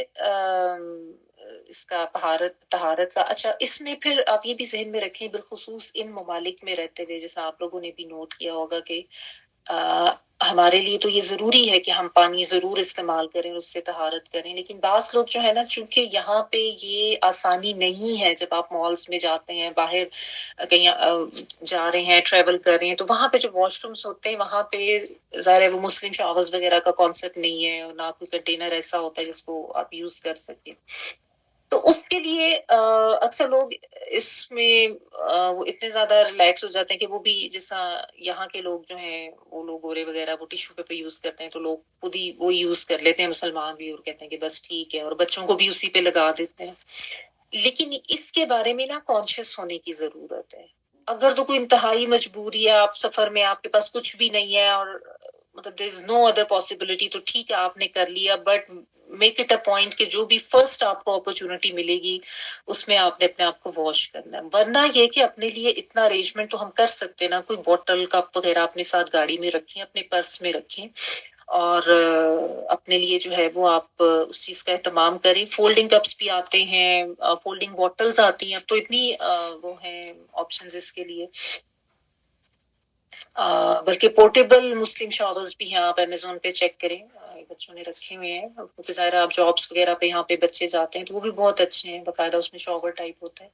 Speaker 1: اس کا طہارت کا۔ اچھا، اس میں پھر آپ یہ بھی ذہن میں رکھیں، بالخصوص ان ممالک میں رہتے ہوئے، جیسا آپ لوگوں نے بھی نوٹ کیا ہوگا کہ ہمارے لیے تو یہ ضروری ہے کہ ہم پانی ضرور استعمال کریں، اس سے طہارت کریں، لیکن بعض لوگ جو ہے نا، چونکہ یہاں پہ یہ آسانی نہیں ہے، جب آپ مالز میں جاتے ہیں، باہر کہیں جا رہے ہیں، ٹریول کر رہے ہیں، تو وہاں پہ جو واش رومس ہوتے ہیں وہاں پہ ظاہر ہے وہ مسلم شاورز وغیرہ کا کانسیپٹ نہیں ہے، اور نہ کوئی کنٹینر ایسا ہوتا ہے جس کو آپ یوز کر سکیں۔ تو اس کے لیے اکثر لوگ اس میں وہ اتنے زیادہ ریلیکس ہو جاتے ہیں کہ وہ بھی، جیسا یہاں کے لوگ جو ہیں وہ لوگ گورے وغیرہ وہ ٹیشو پیپر یوز کرتے ہیں، تو لوگ خود ہی وہ یوز کر لیتے ہیں، مسلمان بھی، اور کہتے ہیں کہ بس ٹھیک ہے، اور بچوں کو بھی اسی پہ لگا دیتے ہیں۔ لیکن اس کے بارے میں نا کانشیس ہونے کی ضرورت ہے۔ اگر تو کوئی انتہائی مجبوری ہے، آپ سفر میں، آپ کے پاس کچھ بھی نہیں ہے، اور مطلب there is no other possibility، تو ٹھیک ہے آپ نے کر لیا، but make it a point کہ جو بھی فرسٹ آپ کو اپرچونٹی ملے گی اس میں آپ نے اپنے آپ کو واش کرنا ہے۔ ورنہ یہ کہ اپنے لیے اتنا ارینجمنٹ تو ہم کر سکتے ہیں نا، کوئی بوٹل کپ وغیرہ اپنے ساتھ گاڑی میں رکھیں، اپنے پرس میں رکھیں، اور اپنے لیے جو ہے وہ آپ اس چیز کا اہتمام کریں۔ فولڈنگ کپس بھی آتے ہیں، فولڈنگ بوٹلز آتی ہیں، اب تو اتنی وہ ہیں آپشنز اس کے لیے، بلکہ پورٹیبل مسلم شاورز بھی ہیں، آپ امیزون پہ چیک کریں، بچوں نے رکھے ہوئے ہیں، کیونکہ ظاہر آپ جابس وغیرہ پہ یہاں پہ بچے جاتے ہیں تو وہ بھی بہت اچھے ہیں، باقاعدہ اس میں شاور ٹائپ ہوتا ہے۔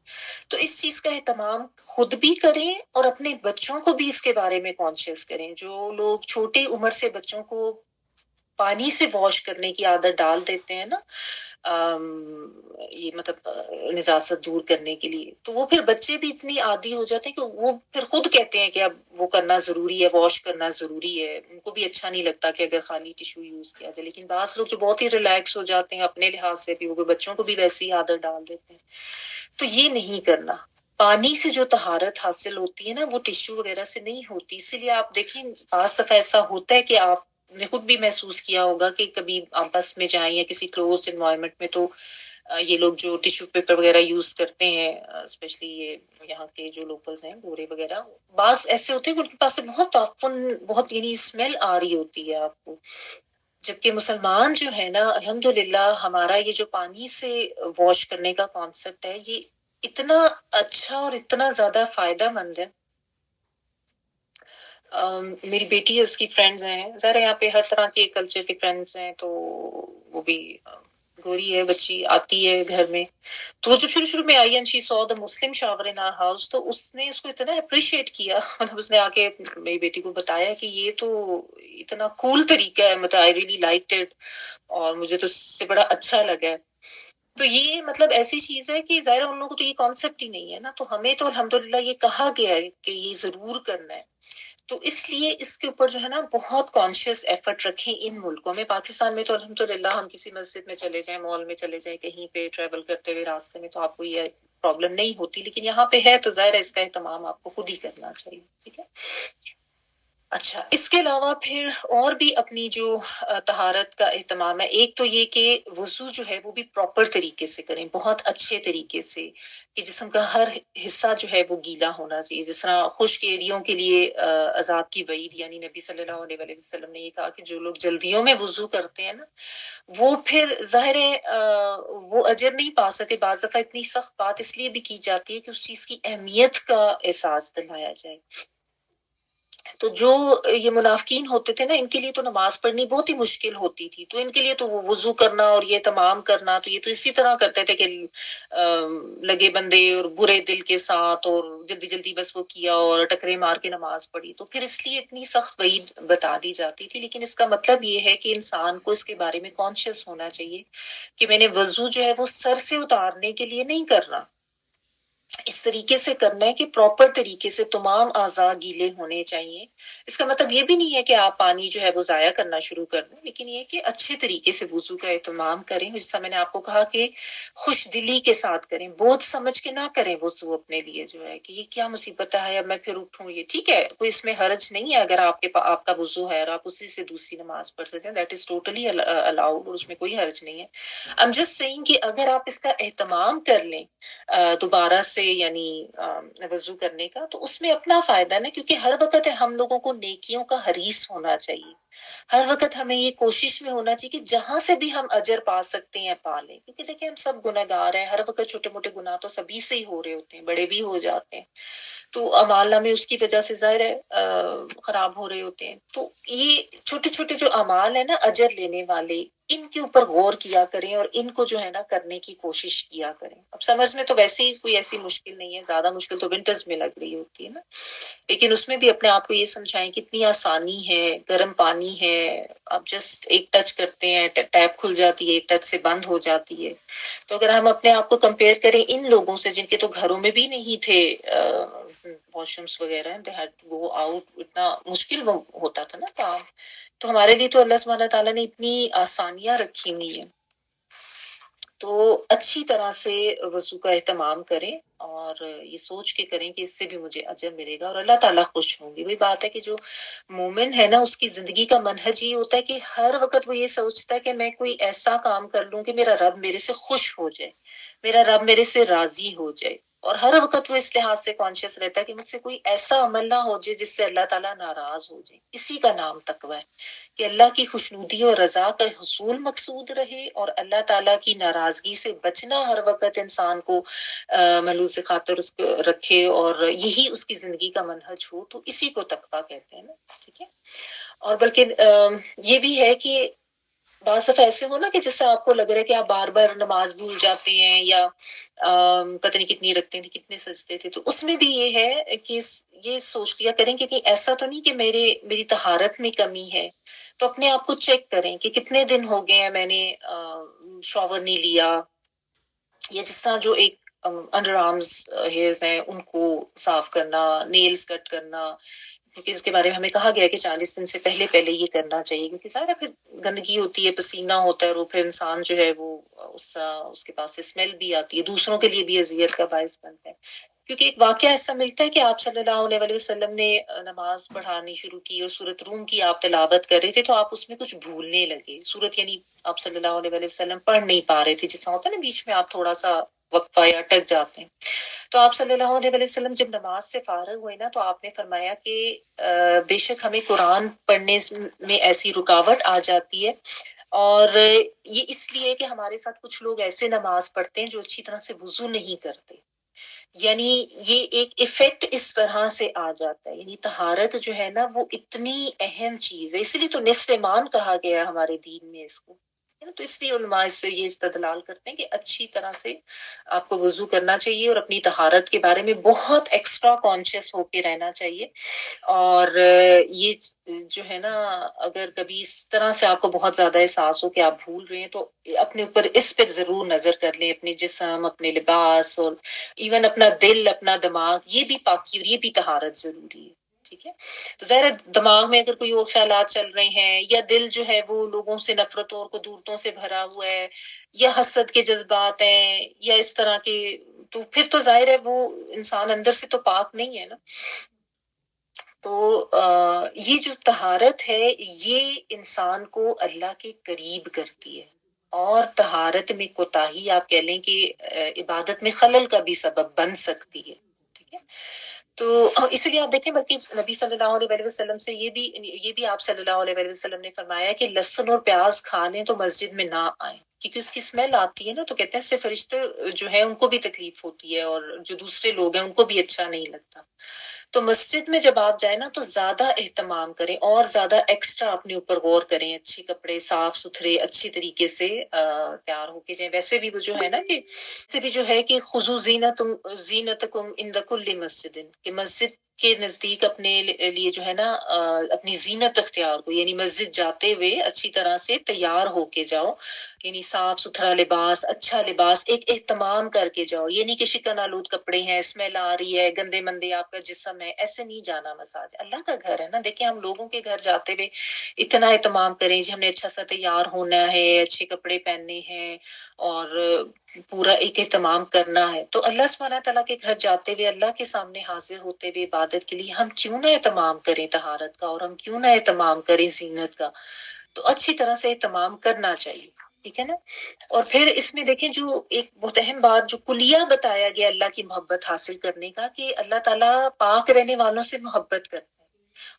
Speaker 1: تو اس چیز کا اہتمام خود بھی کریں اور اپنے بچوں کو بھی اس کے بارے میں کانشیس کریں۔ جو لوگ چھوٹے عمر سے بچوں کو پانی سے واش کرنے کی عادت ڈال دیتے ہیں نا، یہ مطلب نجاست دور کرنے کے لیے، تو وہ پھر بچے بھی اتنی عادی ہو جاتے ہیں کہ وہ پھر خود کہتے ہیں کہ اب وہ کرنا ضروری ہے، واش کرنا ضروری ہے۔ ان کو بھی اچھا نہیں لگتا کہ اگر خالی ٹیشو یوز کیا جائے، لیکن بعض لوگ جو بہت ہی ریلیکس ہو جاتے ہیں اپنے لحاظ سے بھی، وہ بچوں کو بھی ویسی عادت ڈال دیتے ہیں۔ تو یہ نہیں کرنا۔ پانی سے جو طہارت حاصل ہوتی ہے نا، وہ ٹیشو وغیرہ سے نہیں ہوتی۔ اسی لیے آپ دیکھیں بعض دفعہ ایسا ہوتا ہے کہ آپ نے خود بھی محسوس کیا ہوگا کہ کبھی آپ بس میں جائیں یا کسی کلوزڈ انوائرمنٹ میں، تو یہ لوگ جو ٹیشو پیپر وغیرہ یوز کرتے ہیں، اسپیشلی یہ یہاں کے جو لوکلز ہیں گورے وغیرہ، بعض ایسے ہوتے ہیں کہ ان کے پاس سے بہت تعفن، بہت یعنی اسمیل آ رہی ہوتی ہے آپ کو، جبکہ مسلمان جو ہے نا، الحمدللہ ہمارا یہ جو پانی سے واش کرنے کا کانسیپٹ ہے، یہ اتنا اچھا اور اتنا زیادہ فائدہ مند ہے۔ میری بیٹی ہے، اس کی فرینڈز ہیں، ظاہر یہاں پہ ہر طرح کے کلچر کے فرینڈز ہیں، تو وہ بھی گوری ہے بچی، آتی ہے گھر میں، تو وہ جب شروع میں آئی and she saw the Muslim shower in our house, تو اس نے اس کو اتنا اپریشیٹ کیا، مطلب اس نے آ کے میری بیٹی کو بتایا کہ یہ تو اتنا کول طریقہ ہے، مطلب آئی ریلی لائکڈ اٹ، اور مجھے تو اس سے بڑا اچھا لگا ہے۔ تو یہ مطلب ایسی چیز ہے کہ ظاہر ان لوگوں کو تو یہ کانسیپٹ ہی نہیں ہے نا، تو ہمیں تو الحمدللہ یہ کہا گیا ہے کہ یہ ضرور کرنا ہے، تو اس لیے اس کے اوپر جو ہے نا بہت کانشیس ایفرٹ رکھیں۔ ان ملکوں میں، پاکستان میں تو الحمدللہ ہم کسی مسجد میں چلے جائیں، مال میں چلے جائیں، کہیں پہ ٹریول کرتے ہوئے راستے میں، تو آپ کو یہ پرابلم نہیں ہوتی، لیکن یہاں پہ ہے تو ظاہر ہے اس کا اہتمام آپ کو خود ہی کرنا چاہیے، ٹھیک ہے۔ اچھا، اس کے علاوہ پھر اور بھی اپنی جو طہارت کا اہتمام ہے، ایک تو یہ کہ وضو جو ہے وہ بھی پراپر طریقے سے کریں، بہت اچھے طریقے سے، کہ جسم کا ہر حصہ جو ہے وہ گیلا ہونا چاہیے۔ جس طرح خشک ایڑیوں کے لیے عذاب کی وعید، یعنی نبی صلی اللہ علیہ وآلہ وسلم نے یہ کہا کہ جو لوگ جلدیوں میں وضو کرتے ہیں نا، وہ پھر ظاہر ہے وہ اجر نہیں پا سکتے۔ بعض دفعہ اتنی سخت بات اس لیے بھی کی جاتی ہے کہ اس چیز کی اہمیت کا احساس دلایا جائے۔ تو جو یہ منافقین ہوتے تھے نا، ان کے لیے تو نماز پڑھنی بہت ہی مشکل ہوتی تھی، تو ان کے لیے تو وہ وضو کرنا اور یہ تمام کرنا، تو یہ تو اسی طرح کرتے تھے کہ لگے بندے اور برے دل کے ساتھ، اور جلدی جلدی بس وہ کیا اور ٹکرے مار کے نماز پڑھی، تو پھر اس لیے اتنی سخت وعید بتا دی جاتی تھی۔ لیکن اس کا مطلب یہ ہے کہ انسان کو اس کے بارے میں کانشیس ہونا چاہیے کہ میں نے وضو جو ہے وہ سر سے اتارنے کے لیے نہیں کرنا، اس طریقے سے کرنا ہے کہ پراپر طریقے سے تمام اعضاء گیلے ہونے چاہیے۔ اس کا مطلب یہ بھی نہیں ہے کہ آپ پانی جو ہے وہ ضائع کرنا شروع کر دیں، لیکن یہ کہ اچھے طریقے سے وضو کا اہتمام کریں، جس سے میں نے آپ کو کہا کہ خوش دلی کے ساتھ کریں، بوجھ سمجھ کے نہ کریں وضو اپنے لیے، جو ہے کہ یہ کیا مصیبت ہے اب میں پھر اٹھوں، یہ ٹھیک ہے، کوئی اس میں حرج نہیں ہے اگر آپ کا وضو ہے اور آپ اسی سے دوسری نماز پڑھ سکتے ہیں، دیٹ از ٹوٹلی الاؤڈ، اور اس میں کوئی حرج نہیں ہے۔ I'm just saying کہ اگر آپ اس کا اہتمام کر لیں دوبارہ سے، یعنی وضو کرنے کا، تو اس میں اپنا فائدہ نا، کیونکہ ہر وقت ہم لوگوں کو نیکیوں کا حریص ہونا چاہیے، ہر وقت ہمیں یہ کوشش میں ہونا چاہیے کہ جہاں سے بھی ہم اجر پا سکتے ہیں پا لیں، کیونکہ دیکھیں ہم سب گناہ گار ہیں، ہر وقت چھوٹے موٹے گناہ تو سبھی سے ہی ہو رہے ہوتے ہیں، بڑے بھی ہو جاتے ہیں، تو اعمال نامے اس کی وجہ سے ظاہر ہے خراب ہو رہے ہوتے ہیں۔ تو یہ چھوٹے چھوٹے جو اعمال ہیں نا اجر لینے والے، ان کے اوپر غور کیا کریں اور ان کو جو ہے نا کرنے کی کوشش کیا کریں۔ اب سمرز میں تو ویسے ہی کوئی ایسی مشکل نہیں ہے، زیادہ مشکل تو ونٹرز میں لگ رہی ہوتی ہے نا، لیکن اس میں بھی اپنے آپ کو یہ سمجھائیں کتنی آسانی ہے، گرم پانی ہے، آپ جسٹ ایک ٹچ کرتے ہیں ٹیپ کھل جاتی ہے، ایک ٹچ سے بند ہو جاتی ہے۔ تو اگر ہم اپنے آپ کو کمپیئر کریں ان لوگوں سے جن کے تو گھروں میں بھی نہیں تھے واش رومس وغیرہ، they had to go out، اتنا مشکل ہوتا تھا نا کام، تو ہمارے لیے تو اللہ سبحانہ تعالیٰ نے اتنی آسانیاں رکھی ہوئی ہیں۔ تو اچھی طرح سے وضو کا اہتمام کریں اور یہ سوچ کے کریں کہ اس سے بھی مجھے اجر ملے گا اور اللہ تعالیٰ خوش ہوں گے۔ وہی بات ہے کہ جو مومن ہے نا، اس کی زندگی کا منہج یہ ہوتا ہے کہ ہر وقت وہ یہ سوچتا ہے کہ میں کوئی ایسا کام کر لوں کہ میرا رب میرے سے خوش ہو جائے، میرا رب میرے سے راضی ہو جائے، اور ہر وقت وہ اس لحاظ سے کانشیس رہتا ہے کہ مجھ سے کوئی ایسا عمل نہ ہو جائے جس سے اللہ تعالیٰ ناراض ہو جائے۔ اسی کا نام تقویٰ ہے کہ اللہ کی خوشنودی اور رضا کا حصول مقصود رہے، اور اللہ تعالیٰ کی ناراضگی سے بچنا ہر وقت انسان کو ملوث خاطر اس کو رکھے، اور یہی اس کی زندگی کا منہج ہو، تو اسی کو تقویٰ کہتے ہیں نا، ٹھیک ہے۔ اور بلکہ یہ بھی ہے کہ بعض دفعہ ایسے ہو نا کہ جس سے آپ کو لگ رہا ہے کہ آپ بار بار نماز بھول جاتے ہیں، یا پتہ نہیں کتنی رکھتے تھے کتنے سجدے تھے، تو اس میں بھی یہ ہے کہ یہ سوچ لیا کریں کہ ایسا تو نہیں کہ میری طہارت میں کمی ہے، تو اپنے آپ کو چیک کریں کہ کتنے دن ہو گئے ہیں میں نے شاور نہیں لیا، یا جس طرح جو ایک انڈر آرمز ہیئرز ہیں ان کو صاف کرنا، نیلز کٹ کرنا، کیونکہ اس کے بارے میں ہمیں کہا گیا ہے کہ 40 دن سے پہلے یہ کرنا چاہیے، کیونکہ ظاہر ہے پھر گندگی ہوتی ہے، پسینہ ہوتا ہے، اور پھر انسان جو ہے وہ اس کے پاس سے اسمیل بھی آتی ہے، دوسروں کے لیے بھی اذیت کا باعث بنتا ہے۔ کیونکہ ایک واقعہ ایسا ملتا ہے کہ آپ صلی اللہ علیہ وسلم نے نماز پڑھانی شروع کی اور سورۃ روم کی آپ تلاوت کر رہے تھے، تو آپ اس میں کچھ بھولنے لگے، سورت یعنی آپ صلی اللہ علیہ وسلم پڑھ نہیں پا رہے تھے، جس طرح ہوتا ہے نا بیچ میں آپ تھوڑا سا وقفہ یا اٹک جاتے ہیں۔ تو آپ صلی اللہ علیہ وسلم جب نماز سے فارغ ہوئے نا، تو آپ نے فرمایا کہ بے شک ہمیں قرآن پڑھنے میں ایسی رکاوٹ آ جاتی ہے، اور یہ اس لیے کہ ہمارے ساتھ کچھ لوگ ایسے نماز پڑھتے ہیں جو اچھی طرح سے وضو نہیں کرتے، یعنی یہ ایک ایفیکٹ اس طرح سے آ جاتا ہے، یعنی طہارت جو ہے نا وہ اتنی اہم چیز ہے، اسی لیے تو نصف ایمان کہا گیا ہے ہمارے دین میں اس کو، تو اس لیے علماء اس سے یہ استدلال کرتے ہیں کہ اچھی طرح سے آپ کو وضو کرنا چاہیے اور اپنی طہارت کے بارے میں بہت ایکسٹرا کانشیس ہو کے رہنا چاہیے۔ اور یہ جو ہے نا، اگر کبھی اس طرح سے آپ کو بہت زیادہ احساس ہو کہ آپ بھول رہے ہیں، تو اپنے اوپر اس پر ضرور نظر کر لیں، اپنے جسم، اپنے لباس، اور ایون اپنا دل، اپنا دماغ، یہ بھی پاکی اور یہ بھی طہارت ضروری ہے، ٹھیک ہے۔ تو ظاہر دماغ میں اگر کوئی اور خیالات چل رہے ہیں، یا دل جو ہے وہ لوگوں سے نفرتوں اور قدورتوں سے بھرا ہوا ہے، یا حسد کے جذبات ہیں، یا اس طرح کے، تو پھر تو ظاہر ہے وہ انسان اندر سے تو پاک نہیں ہے نا۔ تو یہ جو طہارت ہے یہ انسان کو اللہ کے قریب کرتی ہے، اور طہارت میں کوتاہی آپ کہہ لیں کہ عبادت میں خلل کا بھی سبب بن سکتی ہے، ٹھیک ہے۔ تو اس لیے آپ دیکھیں، بلکہ نبی صلی اللہ علیہ وسلم سے یہ بھی آپ صلی اللہ علیہ وسلم نے فرمایا کہ لہسن اور پیاز کھا لیں تو مسجد میں نہ آئیں، کیونکہ اس کی اسمیل آتی ہے نا، تو کہتے ہیں اس سے فرشتے جو ہے ان کو بھی تکلیف ہوتی ہے اور جو دوسرے لوگ ہیں ان کو بھی اچھا نہیں لگتا. تو مسجد میں جب آپ جائیں نا تو زیادہ اہتمام کریں اور زیادہ ایکسٹرا اپنے اوپر غور کریں، اچھے کپڑے صاف ستھرے اچھی طریقے سے تیار ہو کے جائیں. ویسے بھی وہ جو ہے نا کہ ویسے بھی جو ہے کہ خذوا زینتکم عند کل مسجد، کہ مسجد کے نزدیک اپنے لیے جو ہے نا اپنی زینت اختیار کو، یعنی مسجد جاتے ہوئے اچھی طرح سے تیار ہو کے جاؤ، یعنی صاف ستھرا لباس، اچھا لباس، ایک اہتمام کر کے جاؤ. یہ نہیں کہ شکن آلود کپڑے ہیں، اسمیل آ رہی ہے، گندے مندے آپ کا جسم ہے، ایسے نہیں جانا مساجد. اللہ کا گھر ہے نا. دیکھیں ہم لوگوں کے گھر جاتے ہوئے اتنا اہتمام کریں جی ہم نے اچھا سا تیار ہونا ہے، اچھے کپڑے پہننے ہیں اور پورا ایک اہتمام کرنا ہے. تو اللہ سبحانہ تعالیٰ کے گھر جاتے ہوئے، اللہ کے سامنے حاضر ہوتے ہوئے عبادت کے لیے ہم کیوں نہ اہتمام کریں طہارت کا، اور ہم کیوں نہ اہتمام کریں زینت کا. تو اچھی طرح سے اہتمام کرنا چاہیے، ٹھیک ہے نا. اور پھر اس میں دیکھیں جو ایک بہت اہم بات جو کلیہ بتایا گیا اللہ کی محبت حاصل کرنے کا، کہ اللہ تعالیٰ پاک رہنے والوں سے محبت کرتے ہیں.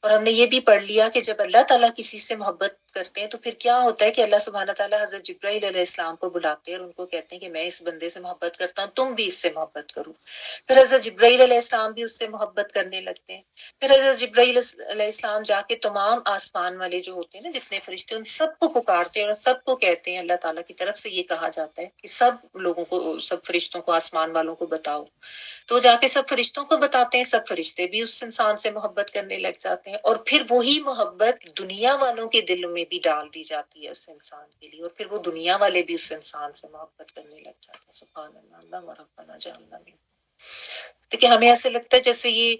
Speaker 1: اور ہم نے یہ بھی پڑھ لیا کہ جب اللہ تعالیٰ کسی سے محبت کرتے ہیں تو پھر کیا ہوتا ہے کہ اللہ سبحانہ تعالیٰ حضرت جبرائیل علیہ السلام کو بلاتے ہیں اور ان کو کہتے ہیں کہ میں اس بندے سے محبت کرتا ہوں، تم بھی اس سے محبت کرو. پھر حضرت جبرائیل علیہ السلام بھی اس سے محبت کرنے لگتے ہیں. پھر حضرت جبرائیل علیہ السلام جا کے تمام آسمان والے جو ہوتے ہیں نا جتنے فرشتے، ان سب کو پکارتے ہیں اور سب کو کہتے ہیں، اللہ تعالیٰ کی طرف سے یہ کہا جاتا ہے کہ سب لوگوں کو، سب فرشتوں کو، آسمان والوں کو بتاؤ. تو جا کے سب فرشتوں کو بتاتے ہیں، سب فرشتے بھی اس انسان سے محبت کرنے لگ جاتے ہیں. اور پھر وہی محبت دنیا والوں کے دلوں میں بھی ڈال دی جاتی ہے اس انسان کے لیے، اور پھر وہ دنیا والے بھی اس انسان سے محبت کرنے لگ جاتے ہیں. سبحان اللہ، اللہ ربنا جعلنا منهم. دیکھیں ہمیں ایسے لگتا ہے جیسے یہ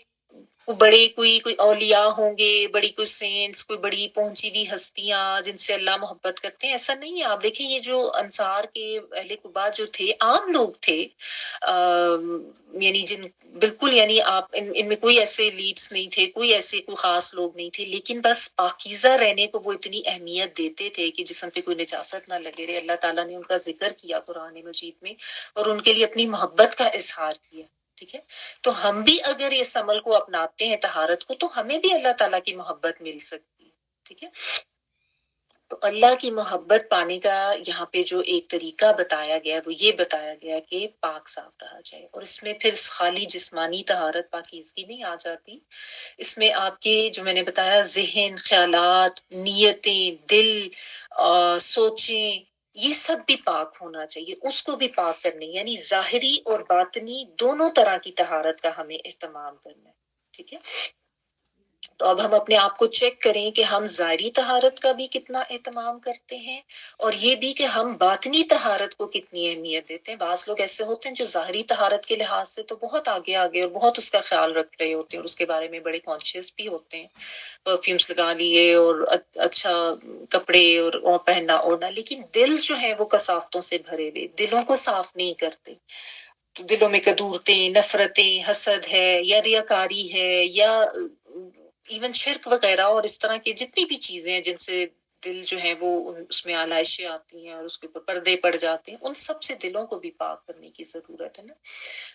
Speaker 1: بڑے کوئی اولیاء ہوں گے، بڑی کوئی سینٹس، کوئی بڑی پہنچی ہوئی ہستیاں جن سے اللہ محبت کرتے ہیں. ایسا نہیں ہے. آپ دیکھیں یہ جو انصار کے اہل قباء جو تھے عام لوگ تھے، یعنی جن بالکل، یعنی آپ ان میں کوئی ایسے لیڈز نہیں تھے، کوئی ایسے کوئی خاص لوگ نہیں تھے، لیکن بس پاکیزہ رہنے کو وہ اتنی اہمیت دیتے تھے کہ جسم پہ کوئی نجاست نہ لگے رہے. اللہ تعالیٰ نے ان کا ذکر کیا قرآن مجید میں اور ان کے لیے اپنی محبت کا اظہار کیا. ٹھیک ہے. تو ہم بھی اگر اس عمل کو اپناتے ہیں طہارت کو، تو ہمیں بھی اللہ تعالیٰ کی محبت مل سکتی ہے. ٹھیک ہے. تو اللہ کی محبت پانے کا یہاں پہ جو ایک طریقہ بتایا گیا وہ یہ بتایا گیا کہ پاک صاف رہا جائے. اور اس میں پھر خالی جسمانی طہارت پاکیزگی نہیں آ جاتی، اس میں آپ کے جو میں نے بتایا ذہن، خیالات، نیتیں، دل، سوچیں، یہ سب بھی پاک ہونا چاہیے. اس کو بھی پاک کرنے، یعنی ظاہری اور باطنی دونوں طرح کی طہارت کا ہمیں اہتمام کرنا ہے. ٹھیک ہے. تو اب ہم اپنے آپ کو چیک کریں کہ ہم ظاہری طہارت کا بھی کتنا اہتمام کرتے ہیں، اور یہ بھی کہ ہم باطنی طہارت کو کتنی اہمیت دیتے ہیں. بعض لوگ ایسے ہوتے ہیں جو ظاہری طہارت کے لحاظ سے تو بہت آگے اور بہت اس کا خیال رکھ رہے ہوتے ہیں اور اس کے بارے میں بڑے کانشیس بھی ہوتے ہیں، پرفیومس لگا لیے اور اچھا کپڑے اور پہننا اوڑھنا، لیکن دل جو ہے وہ کثافتوں سے بھرے ہوئے، دلوں کو صاف نہیں کرتے. تو دلوں میں کدورتیں، نفرتیں، حسد ہے یا ریاکاری ہے یا ایون شرک وغیرہ اور اس طرح کی جتنی بھی چیزیں ہیں جن سے دل جو ہے وہ اس میں آلائشیں آتی ہیں اور اس کے اوپر پردے پڑ جاتے ہیں، ان سب سے دلوں کو بھی پاک کرنے کی ضرورت ہے نا.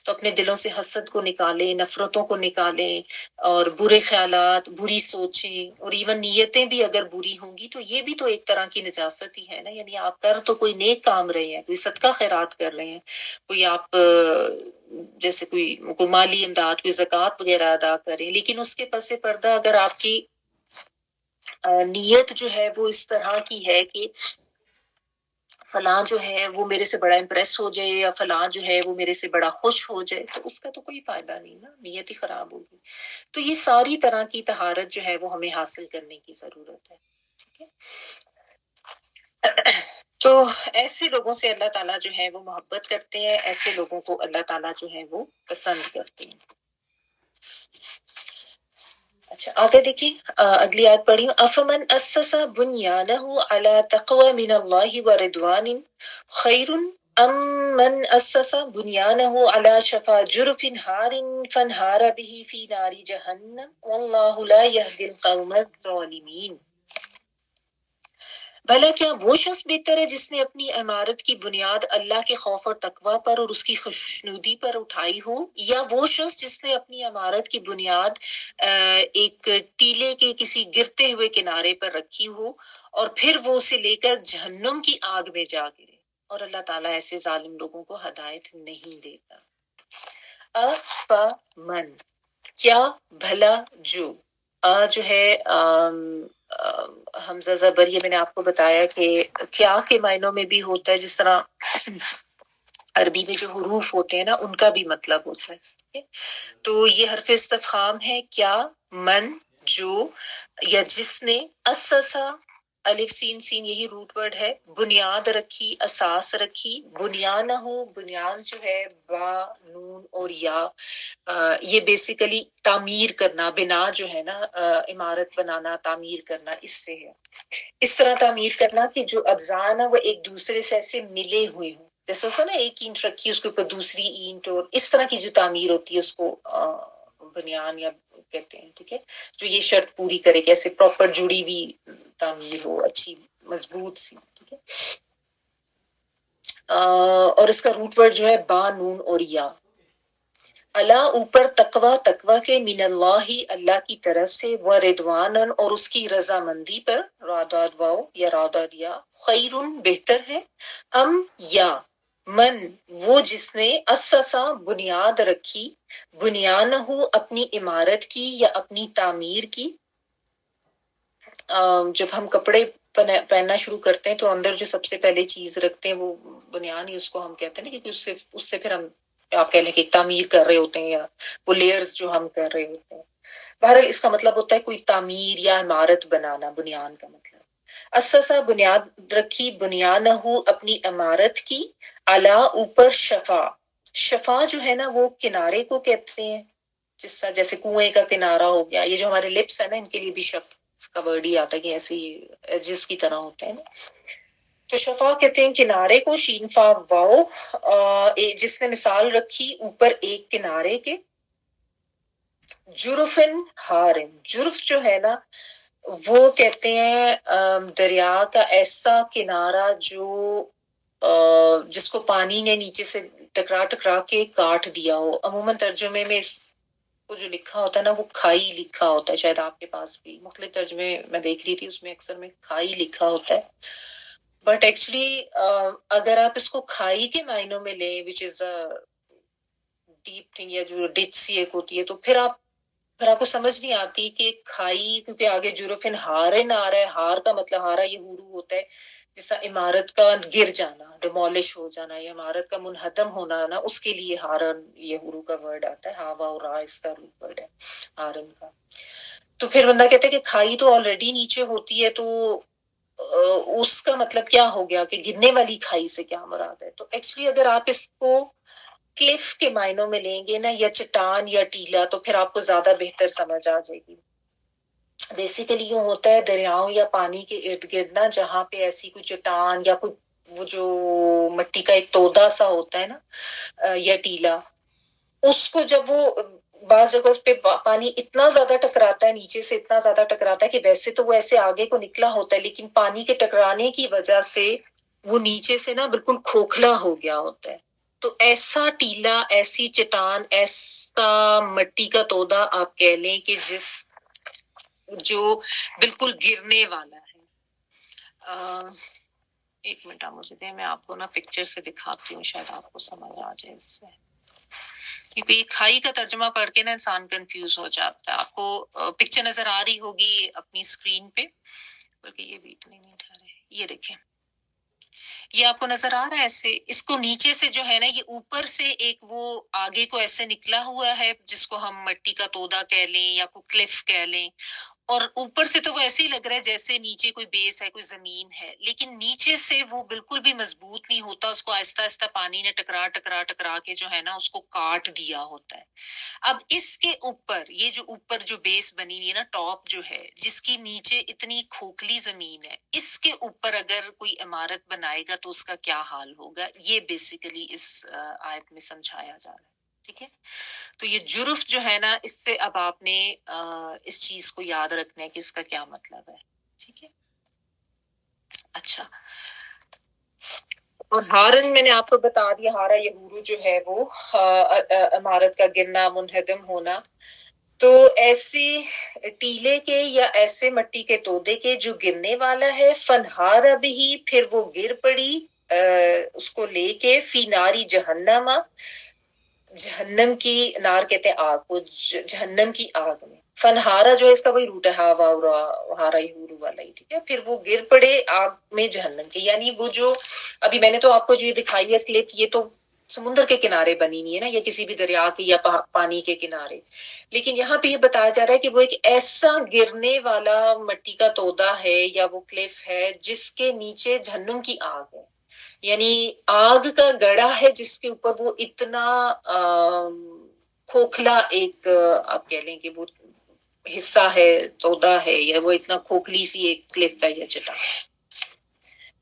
Speaker 1: تو اپنے دلوں سے حسد کو نکالیں، نفرتوں کو نکالیں، اور برے خیالات، بری سوچیں، اور ایون نیتیں بھی اگر بری ہوں گی تو یہ بھی تو ایک طرح کی نجاست ہی ہے نا. یعنی آپ کر تو کوئی نیک کام رہے ہیں، کوئی صدقہ خیرات کر رہے ہیں، کوئی آپ جیسے کوئی مالی امداد، کوئی زکوٰۃ وغیرہ ادا کریں، لیکن اس کے پس پردہ اگر آپ کی نیت جو ہے وہ اس طرح کی ہے کہ فلاں جو ہے وہ میرے سے بڑا امپریس ہو جائے یا فلاں جو ہے وہ میرے سے بڑا خوش ہو جائے، تو اس کا تو کوئی فائدہ نہیں نا، نیت ہی خراب ہوگی. تو یہ ساری طرح کی طہارت جو ہے وہ ہمیں حاصل کرنے کی ضرورت ہے. ٹھیک ہے. تو ایسے لوگوں سے اللہ تعالیٰ جو ہے وہ محبت کرتے ہیں، ایسے لوگوں کو اللہ تعالیٰ جو ہے وہ پسند کرتے ہیں. اچھا آگے دیکھیں، اگلی آیت پڑھی ہوں. افمن اسس بنیانہ علی تقوی من اللہ ورضوان خیر ام من اسس بنیانہ علی شفا جرف ہار فانہار به فی نار جہنم واللہ لا یہدی القوم الظالمین. بھلا کیا وہ شخص بہتر ہے جس نے اپنی عمارت کی بنیاد اللہ کے خوف اور تقوی پر اور اس کی خوشنودی پر اٹھائی ہو، یا وہ شخص جس نے اپنی عمارت کی بنیاد ایک ٹیلے کے کسی گرتے ہوئے کنارے پر رکھی ہو اور پھر وہ اسے لے کر جہنم کی آگ میں جا گرے. اور اللہ تعالیٰ ایسے ظالم لوگوں کو ہدایت نہیں دیتا. افمن کیا بھلا جو جو ہے حمزہ زبر، یہ میں نے آپ کو بتایا کہ کیا کے معنوں میں بھی ہوتا ہے، جس طرح عربی میں جو حروف ہوتے ہیں نا ان کا بھی مطلب ہوتا ہے. تو یہ حرف استفہام ہے، کیا، من، جو یا جس نے، اسسا، الف سین سین یہی روٹ ورڈ ہے، بنیاد رکھی، اساس رکھی، بنیانہ، بنیان جو ہے با نون اور یا، یہ بیسیکلی تعمیر کرنا، بنا جو ہے نا عمارت بنانا، تعمیر کرنا، اس سے ہے. اس طرح تعمیر کرنا کہ جو اجزاء نا وہ ایک دوسرے سے ایسے ملے ہوئے ہوں، جیسے ہوتا نا ایک اینٹ رکھی اس کے اوپر دوسری اینٹ، اور اس طرح کی جو تعمیر ہوتی ہے اس کو بنیان یا کہتے ہیں. ٹھیک ہے، جو یہ شرط پوری کرے کہ ایسے پراپر جڑی ہوئی تعمیر ہو، اچھی مضبوط سی. ٹھیک ہے، اور اس کا روٹ ورڈ جو ہے با نون اور یا. اللہ اوپر، تقوی، تقوی کے، من اللہ اللہ کی طرف سے، و رضوانن اور اس کی رضامندی پر، راداد واو یا راداد یا، خیرن بہتر ہے، ام یا، من وہ جس نے، اسسا بنیاد رکھی، بنیانہ اپنی عمارت کی یا اپنی تعمیر کی. جب ہم کپڑے پہننا شروع کرتے ہیں تو اندر جو سب سے پہلے چیز رکھتے ہیں وہ بنیان ہی اس کو ہم کہتے ہیں نا، کیونکہ اس سے پھر ہم آپ کہہ لیں کہ تعمیر کر رہے ہوتے ہیں، یا وہ لیئرز جو ہم کر رہے ہوتے ہیں. بہرحال اس کا مطلب ہوتا ہے کوئی تعمیر یا عمارت بنانا، بنیان کا مطلب. اسسا بنیاد رکھی، بنیانہ اپنی عمارت کی، اعلی اوپر، شفا، شفا جو ہے نا وہ کنارے کو کہتے ہیں، جس طرح جیسے کنویں کا کنارہ ہو گیا، یہ جو ہمارے لپس ہے نا ان کے لیے بھی شف کا ورڈ ہی آتا ہے کہ ایسے یہ جس کی طرح ہوتے ہیں نا. تو شفا کہتے ہیں کنارے کو، شین فا واو، جس نے مثال رکھی اوپر ایک کنارے کے. جرفن ہارن، جرف جو ہے نا وہ کہتے ہیں دریا کا ایسا کنارہ جو جس کو پانی نے نیچے سے ٹکرا ٹکرا کے کاٹ دیا ہو. عموماً ترجمے میں اس کو جو لکھا ہوتا ہے نا وہ کھائی لکھا ہوتا ہے، شاید آپ کے پاس بھی مختلف ترجمے میں دیکھ رہی تھی، اس میں اکثر میں کھائی لکھا ہوتا ہے. بٹ ایکچولی اگر آپ اس کو کھائی کے معنوں میں لیں، وچ از ڈیپ تھنگ، یا جو ڈچ سی ایک ہوتی ہے، تو پھر آپ کو سمجھ نہیں آتی کہ کھائی، کیونکہ آگے جرفن ہارن آ رہا ہے، ہار کا مطلب ہارا یہ حرو ہوتا ہے، جس طرح عمارت کا گر جانا، ڈیمولش ہو جانا، یا عمارت کا منہدم ہونا نا، اس کے لیے ہارن یہ حرو کا ورڈ آتا ہے. ہاوا اور را اس کا روٹ ورڈ ہے ہارن کا. تو پھر بندہ کہتا ہے کہ کھائی تو آلریڈی نیچے ہوتی ہے، تو اس کا مطلب کیا ہو گیا کہ گرنے والی کھائی سے کیا مراد ہے. تو ایکچولی اگر آپ اس کو کلف کے معنوں میں لیں گے نا، یا چٹان یا ٹیلا، تو پھر آپ کو زیادہ بہتر سمجھ آ جائے گی. بیسیکلی یہ ہوتا ہے دریاؤں یا پانی کے ارد گرد نا، جہاں پہ ایسی کوئی چٹان یا کوئی وہ جو مٹی کا ایک تودا سا ہوتا ہے نا یا ٹیلا، اس کو جب وہ بعض جگہ اس پہ پانی اتنا زیادہ ٹکراتا ہے، نیچے سے اتنا زیادہ ٹکراتا ہے کہ ویسے تو وہ ایسے آگے کو نکلا ہوتا ہے، لیکن پانی کے ٹکرانے کی وجہ سے وہ نیچے سے نا بالکل کھوکھلا ہو گیا ہوتا ہے. تو ایسا ٹیلا، ایسی چٹان، ایسا مٹی کا تودا آپ کہہ لیں کہ جو بالکل گرنے والا ہے. ایک منٹ آپ مجھے دیں، میں آپ کو نا پکچر سے دکھاتی ہوں، شاید آپ کو سمجھ آ جائے اس سے، کیونکہ یہ کھائی کا ترجمہ پڑھ کے نا انسان کنفیوز ہو جاتا ہے. آپ کو پکچر نظر آ رہی ہوگی اپنی اسکرین پہ، بلکہ یہ بھی اتنی نہیں ٹھہرے، یہ دیکھیں، یہ آپ کو نظر آ رہا ہے ایسے. اس کو نیچے سے جو ہے نا یہ اوپر سے ایک وہ آگے کو ایسے نکلا ہوا ہے، جس کو ہم مٹی کا تودا کہہ لیں یا کوئی کلف کہہ لیں، اور اوپر سے تو وہ ایسے ہی لگ رہا ہے جیسے نیچے کوئی بیس ہے، کوئی زمین ہے، لیکن نیچے سے وہ بالکل بھی مضبوط نہیں ہوتا. اس کو آہستہ آہستہ پانی نے ٹکرا ٹکرا ٹکرا کے جو ہے نا اس کو کاٹ دیا ہوتا ہے. اب اس کے اوپر یہ جو اوپر جو بیس بنی ہوئی ہے نا، ٹاپ جو ہے، جس کی نیچے اتنی کھوکھلی زمین ہے، اس کے اوپر اگر کوئی عمارت بنائے گا تو اس کا کیا حال ہوگا، یہ بیسیکلی اس آیت میں سمجھایا جا رہا ہے. ٹھیک ہے، تو یہ جرف جو ہے نا، اس سے اب آپ نے اس چیز کو یاد رکھنا ہے کہ اس کا کیا مطلب ہے. ٹھیک ہے، اچھا. اور ہارن میں نے آپ کو بتا دیا، ہارا یہورو جو ہے وہ عمارت کا گرنا، منہدم ہونا. تو ایسے ٹیلے کے یا ایسے مٹی کے تودے کے جو گرنے والا ہے، فنہار اب ہی پھر وہ گر پڑی، اس کو لے کے فی ناری جہنم، جہنم کی نار کہتے ہیں آگ کو، جہنم کی آگ میں. فنہارا جو ہے اس کا وہی روٹ ہے، ہاوا ہارا ہورو والا ہی، ٹھیک ہے. پھر وہ گر پڑے آگ میں جہنم کے. یعنی وہ جو ابھی میں نے تو آپ کو جو یہ دکھائی ہے کلپ، یہ تو سمندر کے کنارے بنی ہوئی ہے نا، یا کسی بھی دریا کے یا پانی کے کنارے. لیکن یہاں پہ یہ بتایا جا رہا ہے کہ وہ ایک ایسا گرنے والا مٹی کا تودا ہے یا وہ کلف ہے جس کے نیچے جہنم کی آگ ہے. یعنی آگ کا گڑا ہے جس کے اوپر وہ اتنا کھوکھلا ایک آپ کہہ لیں کہ وہ حصہ ہے، تودا ہے، یا وہ اتنا کھوکھلی سی ایک کلف ہے یا چٹان.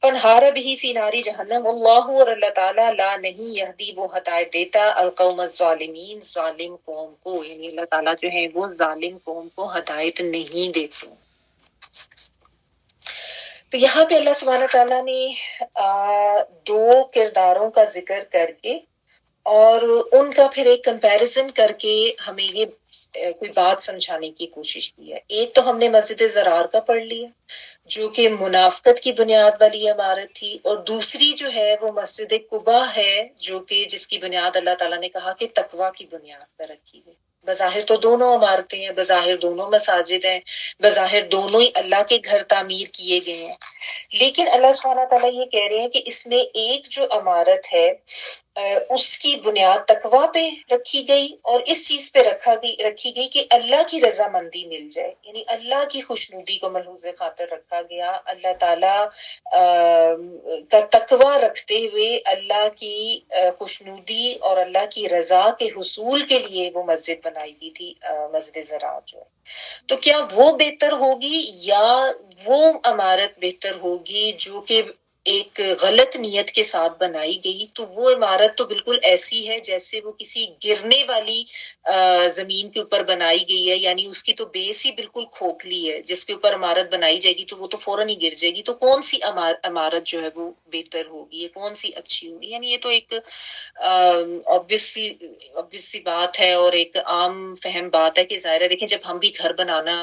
Speaker 1: فنہار بھی فی ناری جہنم، اللہ اور اللہ تعالیٰ لا نہیں یہدی وہ ہدایت دیتا القوم الظالمین ظالم قوم کو. یعنی اللہ تعالیٰ جو ہے وہ ظالم قوم کو ہدایت نہیں دیتے. تو یہاں پہ اللہ سبحانہ تعالیٰ نے دو کرداروں کا ذکر کر کے اور ان کا پھر ایک کمپیریزن کر کے ہمیں یہ کوئی بات سمجھانے کی کوشش کی ہے. ایک تو ہم نے مسجد زرار کا پڑھ لیا جو کہ منافقت کی بنیاد والی عمارت تھی، اور دوسری جو ہے وہ مسجد قباء ہے جو کہ جس کی بنیاد اللہ تعالیٰ نے کہا کہ تقویٰ کی بنیاد پر رکھی گئی. بظاہر تو دونوں عمارتیں ہیں، بظاہر دونوں مساجد ہیں، بظاہر دونوں ہی اللہ کے گھر تعمیر کیے گئے ہیں، لیکن اللہ سبحانہ تعالیٰ یہ کہہ رہے ہیں کہ اس میں ایک جو عمارت ہے اس کی بنیاد تقویٰ پہ رکھی گئی، اور اس چیز پہ رکھی گئی کہ اللہ کی رضامندی مل جائے. یعنی اللہ کی خوشنودی کو ملحوظ خاطر رکھا گیا. اللہ تعالیٰ کا تقویٰ رکھتے ہوئے اللہ کی خوشنودی اور اللہ کی رضا کے حصول کے لیے وہ مسجد بنائی گئی تھی، مسجد زرار جو ہے. تو کیا وہ بہتر ہوگی یا وہ عمارت بہتر ہوگی جو کہ ایک غلط نیت کے ساتھ بنائی گئی؟ تو وہ عمارت تو بالکل ایسی ہے جیسے وہ کسی گرنے والی زمین کے اوپر بنائی گئی ہے. یعنی اس کی تو بیس ہی بالکل کھوکھلی ہے، جس کے اوپر عمارت بنائی جائے گی تو وہ تو فوراً ہی گر جائے گی. تو کون سی عمارت جو ہے وہ بہتر ہوگی، کون سی اچھی ہوگی؟ یعنی یہ تو ایک obvious سی بات ہے اور ایک عام فہم بات ہے کہ ظاہر ہے دیکھیں جب ہم بھی گھر بنانا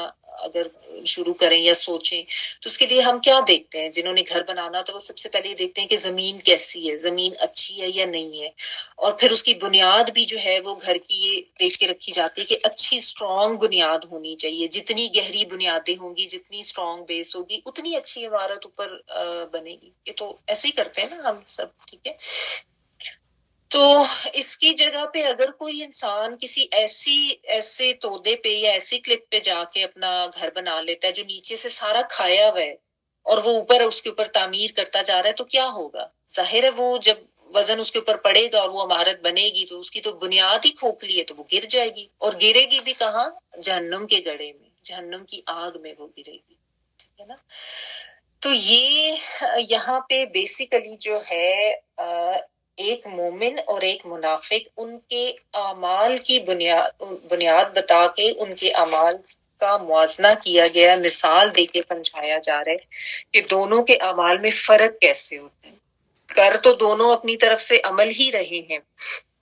Speaker 1: اگر شروع کریں یا سوچیں تو اس کے لیے ہم کیا دیکھتے ہیں؟ جنہوں نے گھر بنانا تو وہ سب سے پہلے یہ دیکھتے ہیں کہ زمین کیسی ہے، زمین اچھی ہے یا نہیں ہے، اور پھر اس کی بنیاد بھی جو ہے وہ گھر کی یہ دیکھ کے رکھی جاتی ہے کہ اچھی اسٹرانگ بنیاد ہونی چاہیے. جتنی گہری بنیادیں ہوں گی، جتنی اسٹرانگ بیس ہوگی، اتنی اچھی عمارت اوپر بنے گی. یہ تو ایسے ہی کرتے ہیں نا ہم سب، ٹھیک ہے. تو اس کی جگہ پہ اگر کوئی انسان کسی ایسے تودے پہ یا ایسی کلپ پہ جا کے اپنا گھر بنا لیتا ہے جو نیچے سے سارا کھایا ہوا ہے اور وہ اوپر اس کے اوپر تعمیر کرتا جا رہا ہے، تو کیا ہوگا؟ ظاہر ہے وہ جب وزن اس کے اوپر پڑے گا اور وہ عمارت بنے گی تو اس کی تو بنیاد ہی کھوکھلی ہے، تو وہ گر جائے گی، اور گرے گی بھی کہاں؟ جہنم کے گڑھے میں، جہنم کی آگ میں وہ گرے گی، ٹھیک ہے نا. تو یہ یہاں پہ بیسیکلی جو ہے ایک مومن اور ایک منافق ان کے اعمال کی بنیاد بتا کے ان کے اعمال کا موازنہ کیا گیا، مثال دے کے سمجھایا جا رہا ہے کہ دونوں کے اعمال میں فرق کیسے ہوتے ہیں. کر تو دونوں اپنی طرف سے عمل ہی رہے ہیں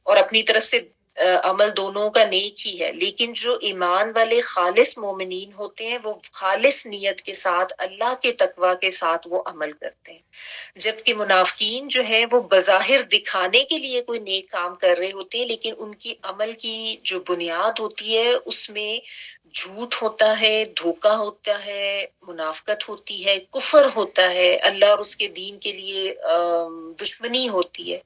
Speaker 1: اور اپنی طرف سے عمل دونوں کا نیک ہی ہے، لیکن جو ایمان والے خالص مومنین ہوتے ہیں وہ خالص نیت کے ساتھ اللہ کے تقویٰ کے ساتھ وہ عمل کرتے ہیں، جبکہ منافقین جو ہیں وہ بظاہر دکھانے کے لیے کوئی نیک کام کر رہے ہوتے ہیں، لیکن ان کی عمل کی جو بنیاد ہوتی ہے اس میں جھوٹ ہوتا ہے، دھوکہ ہوتا ہے، منافقت ہوتی ہے، کفر ہوتا ہے، اللہ اور اس کے دین کے لیے دشمنی ہوتی ہے.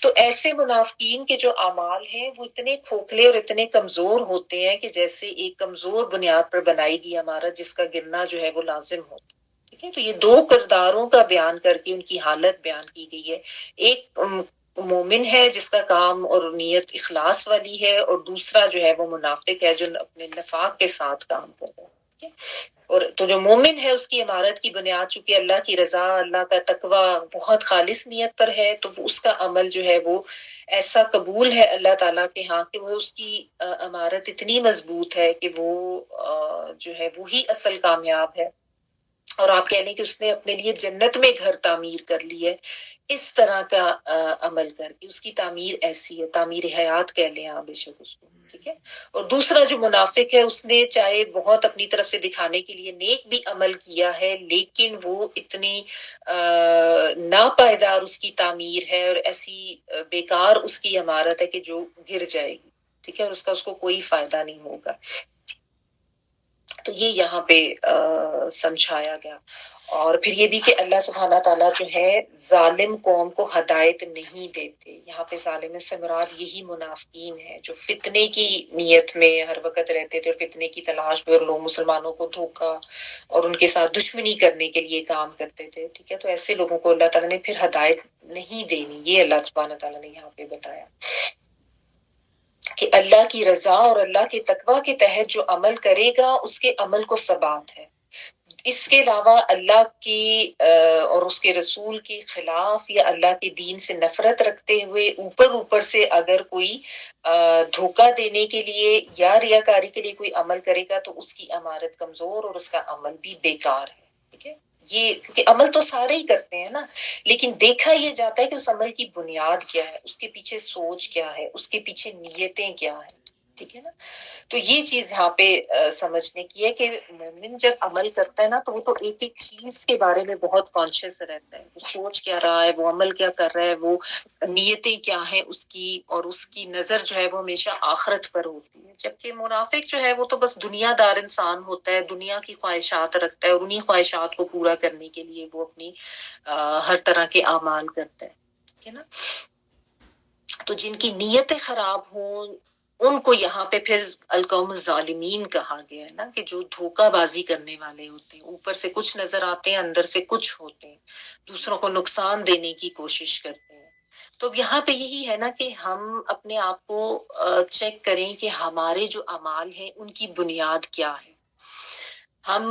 Speaker 1: تو ایسے منافقین کے جو اعمال ہیں وہ اتنے کھوکھلے اور اتنے کمزور ہوتے ہیں کہ جیسے ایک کمزور بنیاد پر بنائی گئی عمارت جس کا گرنا جو ہے وہ لازم ہوتا ہے. ٹھیک ہے، تو یہ دو کرداروں کا بیان کر کے ان کی حالت بیان کی گئی ہے. ایک مومن ہے جس کا کام اور نیت اخلاص والی ہے، اور دوسرا جو ہے وہ منافق ہے جو اپنے نفاق کے ساتھ کام کر رہا ہے. اور تو جو مومن ہے اس کی عمارت کی بنیاد چونکہ اللہ کی رضا، اللہ کا تقویٰ بہت خالص نیت پر ہے، تو اس کا عمل جو ہے وہ ایسا قبول ہے اللہ تعالیٰ کے ہاں کہ وہ اس کی عمارت اتنی مضبوط ہے کہ وہ جو ہے وہی اصل کامیاب ہے. اور آپ کہہ لیں کہ اس نے اپنے لیے جنت میں گھر تعمیر کر لی ہے. اس طرح کا عمل کر کے، اس کی تعمیر ایسی ہے، تعمیر حیات کہہ لیں آپ بے شک اس کو، ٹھیک ہے۔ اور دوسرا جو منافق ہے، اس نے چاہے بہت اپنی طرف سے دکھانے کے لیے نیک بھی عمل کیا ہے، لیکن وہ اتنی ناپائیدار اس کی تعمیر ہے اور ایسی بیکار اس کی عمارت ہے کہ جو گر جائے گی، ٹھیک ہے، اور اس کو کوئی فائدہ نہیں ہوگا۔ تو یہ یہاں پہ سمجھایا گیا۔ اور پھر یہ بھی کہ اللہ سبحانہ تعالیٰ جو ہے ظالم قوم کو ہدایت نہیں دیتے۔ یہاں پہ ظالم سے مراد یہی منافقین ہے جو فتنے کی نیت میں ہر وقت رہتے تھے اور فتنے کی تلاش میں، اور لوگ مسلمانوں کو دھوکا اور ان کے ساتھ دشمنی کرنے کے لیے کام کرتے تھے، ٹھیک ہے۔ تو ایسے لوگوں کو اللہ تعالیٰ نے پھر ہدایت نہیں دینی، یہ اللہ سبحانہ تعالیٰ نے یہاں پہ بتایا کہ اللہ کی رضا اور اللہ کے تقوی کے تحت جو عمل کرے گا اس کے عمل کو ثبات ہے۔ اس کے علاوہ اللہ کی اور اس کے رسول کے خلاف یا اللہ کے دین سے نفرت رکھتے ہوئے اوپر سے اگر کوئی دھوکہ دینے کے لیے یا ریاکاری کے لیے کوئی عمل کرے گا تو اس کی عمارت کمزور اور اس کا عمل بھی بیکار ہے، ٹھیک ہے۔ یہ کیونکہ عمل تو سارے ہی کرتے ہیں نا، لیکن دیکھا یہ جاتا ہے کہ اس عمل کی بنیاد کیا ہے، اس کے پیچھے سوچ کیا ہے، اس کے پیچھے نیتیں کیا ہیں، ٹھیک ہے نا۔ تو یہ چیز یہاں پہ سمجھنے کی ہے کہ مومن جب عمل کرتا ہے نا تو وہ تو ایک ایک چیز کے بارے میں بہت کانشیس رہتا ہے، وہ سوچ کیا رہا ہے، وہ عمل کیا کر رہا ہے، وہ نیتیں کیا ہیں اس کی، اور اس کی نظر جو ہے وہ ہمیشہ آخرت پر ہوتی ہے۔ جبکہ منافق جو ہے وہ تو بس دنیا دار انسان ہوتا ہے، دنیا کی خواہشات رکھتا ہے اور انہی خواہشات کو پورا کرنے کے لیے وہ اپنی ہر طرح کے اعمال کرتا ہے، ٹھیک ہے نا۔ تو جن کی نیتیں خراب ہوں ان کو یہاں پہ پھر القوم الظالمین کہا گیا ہے نا، کہ جو دھوکہ بازی کرنے والے ہوتے ہیں، اوپر سے کچھ نظر آتے ہیں، اندر سے کچھ ہوتے ہیں، دوسروں کو نقصان دینے کی کوشش کرتے ہیں۔ تو اب یہاں پہ یہی ہے نا کہ ہم اپنے آپ کو چیک کریں کہ ہمارے جو اعمال ہیں ان کی بنیاد کیا ہے۔ ہم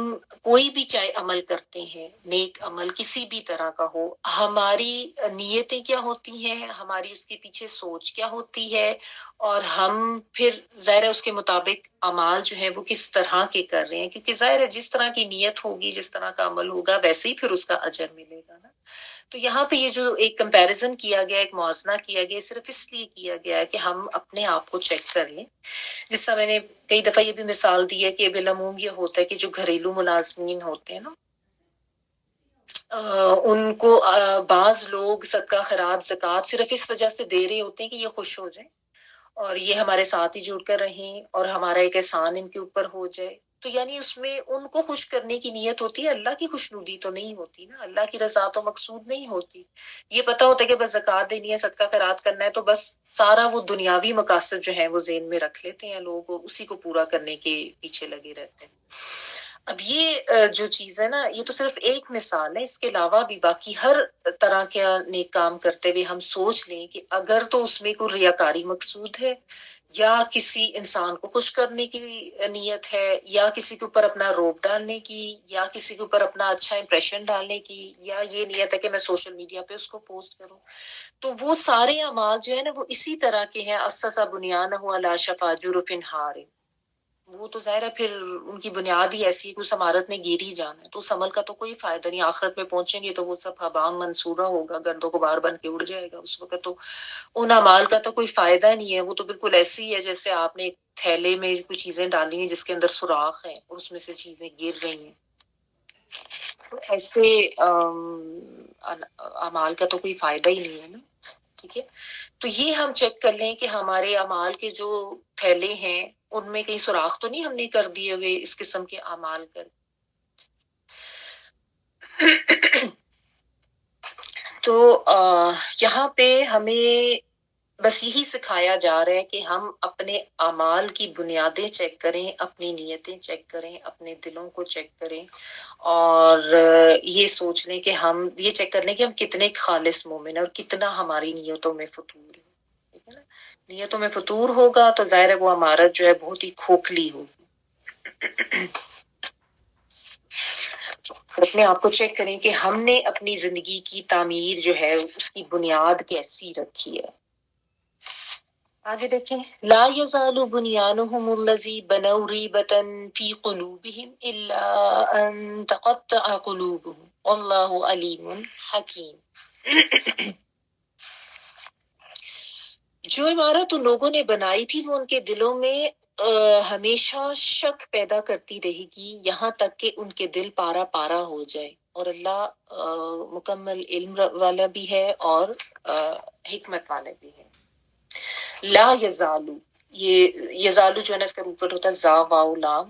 Speaker 1: کوئی بھی چاہے عمل کرتے ہیں، نیک عمل کسی بھی طرح کا ہو، ہماری نیتیں کیا ہوتی ہیں، ہماری اس کے پیچھے سوچ کیا ہوتی ہے، اور ہم پھر ظاہر ہے اس کے مطابق اعمال جو ہیں وہ کس طرح کے کر رہے ہیں، کیونکہ ظاہر ہے جس طرح کی نیت ہوگی، جس طرح کا عمل ہوگا، ویسے ہی پھر اس کا اجر ملے گا نا۔ تو یہاں پہ یہ جو ایک کمپیریزن کیا گیا، ایک موازنہ کیا گیا، صرف اس لیے کیا گیا ہے کہ ہم اپنے آپ کو چیک کر لیں۔ جس طرح میں نے کئی دفعہ یہ بھی مثال دی ہے کہ بالعموم یہ ہوتا ہے کہ جو گھریلو ملازمین ہوتے ہیں نا، ان کو بعض لوگ صدقہ خیرات زکوٰۃ صرف اس وجہ سے دے رہے ہوتے ہیں کہ یہ خوش ہو جائیں اور یہ ہمارے ساتھ ہی جڑ کر رہیں اور ہمارا ایک احسان ان کے اوپر ہو جائے۔ تو یعنی اس میں ان کو خوش کرنے کی نیت ہوتی ہے، اللہ کی خوشنودی تو نہیں ہوتی نا، اللہ کی رضا تو مقصود نہیں ہوتی۔ یہ پتہ ہوتا ہے کہ بس زکوٰۃ دینی ہے، صدقہ خیرات کرنا ہے، تو بس سارا وہ دنیاوی مقاصد جو ہیں وہ ذہن میں رکھ لیتے ہیں لوگ اور اسی کو پورا کرنے کے پیچھے لگے رہتے ہیں۔ اب یہ جو چیز ہے نا، یہ تو صرف ایک مثال ہے، اس کے علاوہ بھی باقی ہر طرح کے نیک کام کرتے ہوئے ہم سوچ لیں کہ اگر تو اس میں کوئی ریاکاری مقصود ہے، یا کسی انسان کو خوش کرنے کی نیت ہے، یا کسی کے اوپر اپنا روب ڈالنے کی، یا کسی کے اوپر اپنا اچھا امپریشن ڈالنے کی، یا یہ نیت ہے کہ میں سوشل میڈیا پہ اس کو پوسٹ کروں، تو وہ سارے اعمال جو ہے نا وہ اسی طرح کے ہیں۔ اسس بنیانہ علی شفا جرف ہار، وہ تو ظاہر ہے پھر ان کی بنیاد ہی ایسی ہے کہ اس عمارت نے گر ہی جانا ہے، تو اس عمل کا تو کوئی فائدہ نہیں۔ آخرت میں پہنچیں گے تو وہ سب حبام منصورہ ہوگا، گرد و غبار بن کے اڑ جائے گا، اس وقت تو ان اعمال کا تو کوئی فائدہ نہیں ہے۔ وہ تو بالکل ایسے ہی ہے جیسے آپ نے ایک تھیلے میں کوئی چیزیں ڈالی ہیں جس کے اندر سوراخ ہیں اور اس میں سے چیزیں گر رہی ہیں، تو ایسے اعمال کا تو کوئی فائدہ ہی نہیں ہے نا، ٹھیک ہے۔ تو یہ ہم چیک کر لیں کہ ہمارے اعمال کے جو تھیلے ہیں ان میں کہیں سوراخ تو نہیں ہم نے کر دیے ہوئے اس قسم کے اعمال کر۔ تو یہاں پہ ہمیں بس یہی سکھایا جا رہا ہے کہ ہم اپنے اعمال کی بنیادیں چیک کریں، اپنی نیتیں چیک کریں، اپنے دلوں کو چیک کریں، اور یہ سوچ لیں کہ ہم یہ چیک کر لیں کہ ہم کتنے خالص مومن ہیں اور کتنا ہماری نیتوں میں فطور ہے، ٹھیک ہے نا۔ نیتوں میں فطور ہوگا تو ظاہر ہے وہ عمارت جو ہے بہت ہی کھوکھلی ہوگی۔ اپنے آپ کو چیک کریں کہ ہم نے اپنی زندگی کی تعمیر جو ہے اس کی بنیاد کیسی رکھی ہے۔ آگے دیکھیں، لا یزال بنیانہم الذی بنوا ریبۃ فی قلوبہم الا ان تقطع قلوبہم واللہ علیم حکیم۔ جو عمارت ان لوگوں نے بنائی تھی وہ ان کے دلوں میں ہمیشہ شک پیدا کرتی رہے گی یہاں تک کہ ان کے دل پارا پارا ہو جائے. اور اللہ مکمل علم والا بھی ہے اور حکمت والا بھی ہے. لا یزالو، یہ یزالو جو ہے نا اس کا روٹ ہوتا ہے زا واو لام،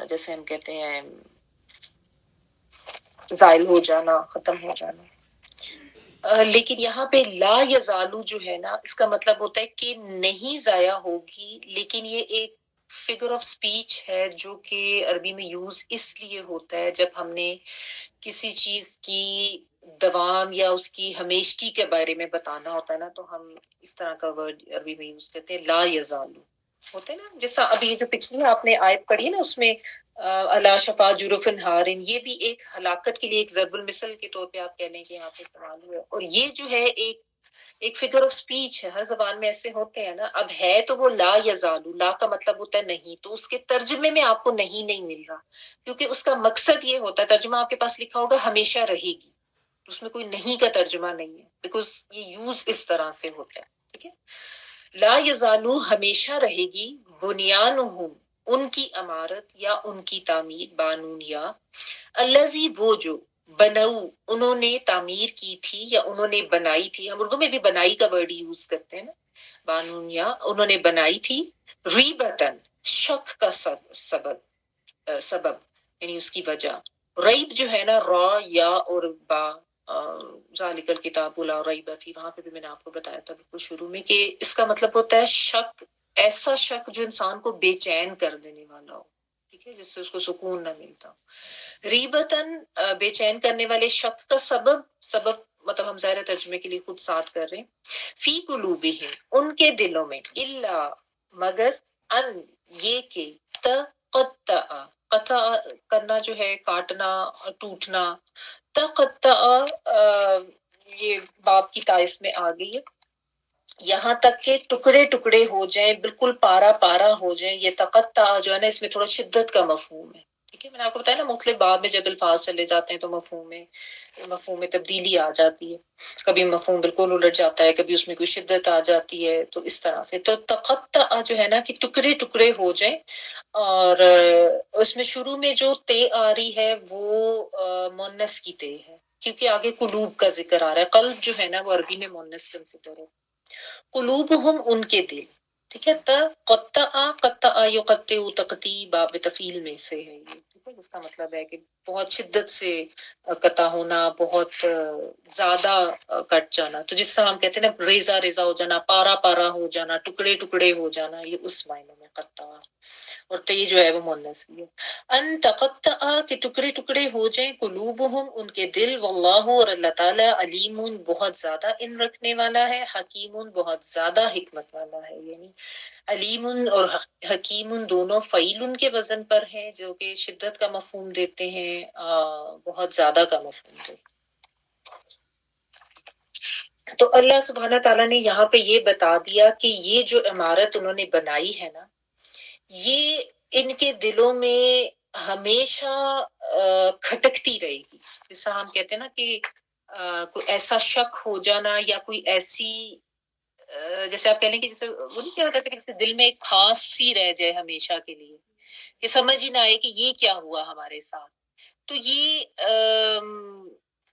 Speaker 1: جیسے ہم کہتے ہیں زائل ہو جانا، ختم ہو جانا. لیکن یہاں پہ لا یزالو جو ہے نا اس کا مطلب ہوتا ہے کہ نہیں ضائع ہوگی، لیکن یہ ایک فگر آف سپیچ ہے جو کہ عربی میں یوز اس لیے ہوتا ہے جب ہم نے کسی چیز کی دوام یا اس کی ہمیشگی کے بارے میں بتانا ہوتا ہے نا تو ہم اس طرح کا ورڈ عربی میں یوز کرتے ہیں، لا یزالو ہوتے ہیں نا. جیسا ابھی جو پچھلی آپ نے آیت پڑھی نا اس میں اللہ شفا جرف ہارن، یہ بھی ایک ہلاکت کے لیے ایک ضرب المثل کے طور پہ آپ کہہ لیں کہ یہاں پہ استعمال ہوا. اور یہ جو ہے ایک فگر آف سپیچ ہے، ہر زبان میں ایسے ہوتے ہیں نا. اب ہے تو وہ لا یزالو، لا کا مطلب ہوتا ہے نہیں، تو اس کے ترجمے میں آپ کو نہیں مل رہا کیونکہ اس کا مقصد یہ ہوتا ہے، ترجمہ آپ کے پاس لکھا ہوگا ہمیشہ رہے گی، اس میں کوئی نہیں کا ترجمہ نہیں ہے بیکاز یہ یوز اس طرح سے ہوتا ہے. ٹھیک ہے، لا یزالو ہمیشہ رہے گی، بنیانہم ان کی عمارت یا ان کی تعمیر، بانون یا الذی وہ جو بنو انہوں نے تعمیر کی تھی یا انہوں نے بنائی تھی. ہم اردو میں بھی بنائی کا ورڈ یوز کرتے ہیں نا، بانون یا انہوں نے بنائی تھی، ریبتن شک کا سبب یعنی اس کی وجہ. ریب جو ہے نا را یا اور با، ذالک الکتاب لا ریب فیہ، وہاں پہ بھی میں نے آپ کو بتایا تھا بالکل شروع میں کہ اس کا مطلب ہوتا ہے شک، ایسا شک جو انسان کو بے چین کر دینے والا ہو. ٹھیک ہے، جس سے اس کو سکون نہ ملتا. ریبتن بے چین کرنے والے شک کا سبب مطلب ہم ظاہر ترجمے کے لیے خود ساتھ کر رہے ہیں. فی قلوبہم ان کے دلوں میں، الا مگر، ان یہ کہ قطع کرنا جو ہے کاٹنا ٹوٹنا، تقطع یہ باپ کی تائس میں آ گئی ہے، یہاں تک کہ ٹکڑے ٹکڑے ہو جائیں، بالکل پارا پارا ہو جائیں. یہ تقطع جو ہے نا اس میں تھوڑا شدت کا مفہوم ہے. ٹھیک ہے، میں نے آپ کو بتایا نا مختلف باب میں جب الفاظ چلے جاتے ہیں تو مفہوم میں تبدیلی آ جاتی ہے، کبھی مفہوم بالکل الٹ جاتا ہے، کبھی اس میں کوئی شدت آ جاتی ہے، تو اس طرح سے. تو تقطع جو ہے نا کہ ٹکڑے ٹکڑے ہو جائیں، اور اس میں شروع میں جو تے آ رہی ہے وہ مونس کی تے ہے کیونکہ آگے قلوب کا ذکر آ رہا ہے. قلب جو ہے نا وہ عربی میں مونس کنسیڈر ہے. قلوبہم ان کے دل. ٹھیک ہے، قطع یقطع تقطیع باب تفعیل میں سے ہے یہ. ٹھیک ہے، اس کا مطلب ہے کہ بہت شدت سے قطع ہونا، بہت زیادہ کٹ جانا. تو جس طرح ہم کہتے ہیں نا ریزہ ریزہ ہو جانا، پارا پارا ہو جانا، ٹکڑے ٹکڑے ہو جانا، یہ اس معنی میں قطع. اور تے جو ہے وہ مونس کی ہے. ان تقطع کہ ٹکڑے ٹکڑے ہو جائیں، قلوبہم ان کے دل، واللہ اور اللہ تعالیٰ، علیم بہت زیادہ علم رکھنے والا ہے، حکیم بہت زیادہ حکمت والا ہے. یعنی علیم اور حکیم دونوں فعیل کے وزن پر ہیں جو کہ شدت کا مفہوم دیتے ہیں، بہت زیادہ کا مفہوم دیتے ہیں. تو اللہ سبحانہ تعالیٰ نے یہاں پہ یہ بتا دیا کہ یہ جو عمارت انہوں نے بنائی ہے نا، یہ ان کے دلوں میں ہمیشہ کھٹکتی رہے گی. جیسا ہم کہتے ہیں نا کہ کوئی ایسا شک ہو جانا یا کوئی ایسی جیسے آپ کہہ لیں کہ جیسے وہ نہیں کیا ہوتا تھا کہ جیسے دل میں ایک کھانس سی رہ جائے ہمیشہ کے لیے، کہ سمجھ ہی نہ آئے کہ یہ کیا ہوا ہمارے ساتھ. تو یہ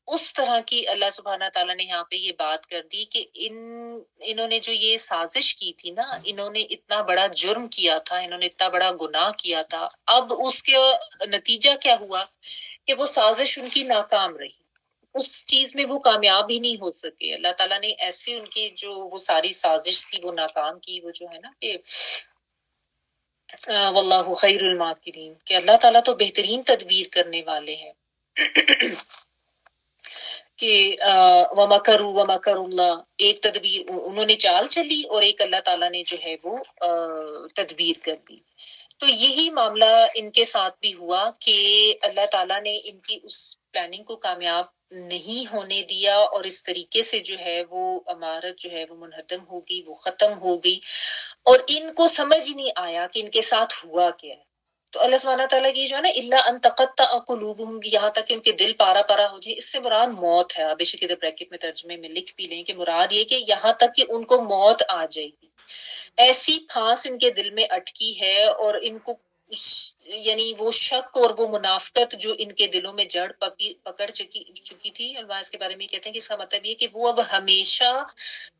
Speaker 1: اس طرح کی اللہ سبحانہ تعالیٰ نے یہاں پہ یہ بات کر دی کہ انہوں نے جو یہ سازش کی تھی نا، انہوں نے اتنا بڑا جرم کیا تھا، انہوں نے اتنا بڑا گناہ کیا تھا، اب اس کے نتیجہ کیا ہوا کہ وہ سازش ان کی ناکام رہی، اس چیز میں وہ کامیاب ہی نہیں ہو سکے. اللہ تعالیٰ نے ایسے ان کی جو وہ ساری سازش تھی وہ ناکام کی. وہ جو ہے نا کہ واللہ خیر الماکرین، کہ اللہ تعالیٰ تو بہترین تدبیر کرنے والے ہیں. کہ وَمَكَرُوا وَمَكَرُ اللَّهُ، ایک تدبیر انہوں نے چال چلی اور ایک اللہ تعالیٰ نے جو ہے وہ تدبیر کر دی. تو یہی معاملہ ان کے ساتھ بھی ہوا کہ اللہ تعالیٰ نے ان کی اس پلاننگ کو کامیاب نہیں ہونے دیا، اور اس طریقے سے جو ہے وہ عمارت جو ہے وہ منہدم ہو گئی، وہ ختم ہو گئی، اور ان کو سمجھ ہی نہیں آیا کہ ان کے ساتھ ہوا کیا ہے. تو اللہ سبحانہ تعالیٰ کی جو ہے نا الا ان تقطع قلوبہم، یہاں تک کہ ان کے دل پارا پارا ہو جائے، اس سے مراد موت ہے. بے شک ادھر بریکٹ میں ترجمے میں لکھ بھی لیں کہ مراد یہ کہ یہاں تک کہ ان کو موت آ جائے گی، ایسی پھانس ان کے دل میں اٹکی ہے، اور ان کو یعنی وہ شک اور وہ منافقت جو ان کے دلوں میں جڑ پکڑ چکی تھی. علماء اس کے بارے میں کہتے ہیں کہ اس کا مطلب یہ کہ وہ اب ہمیشہ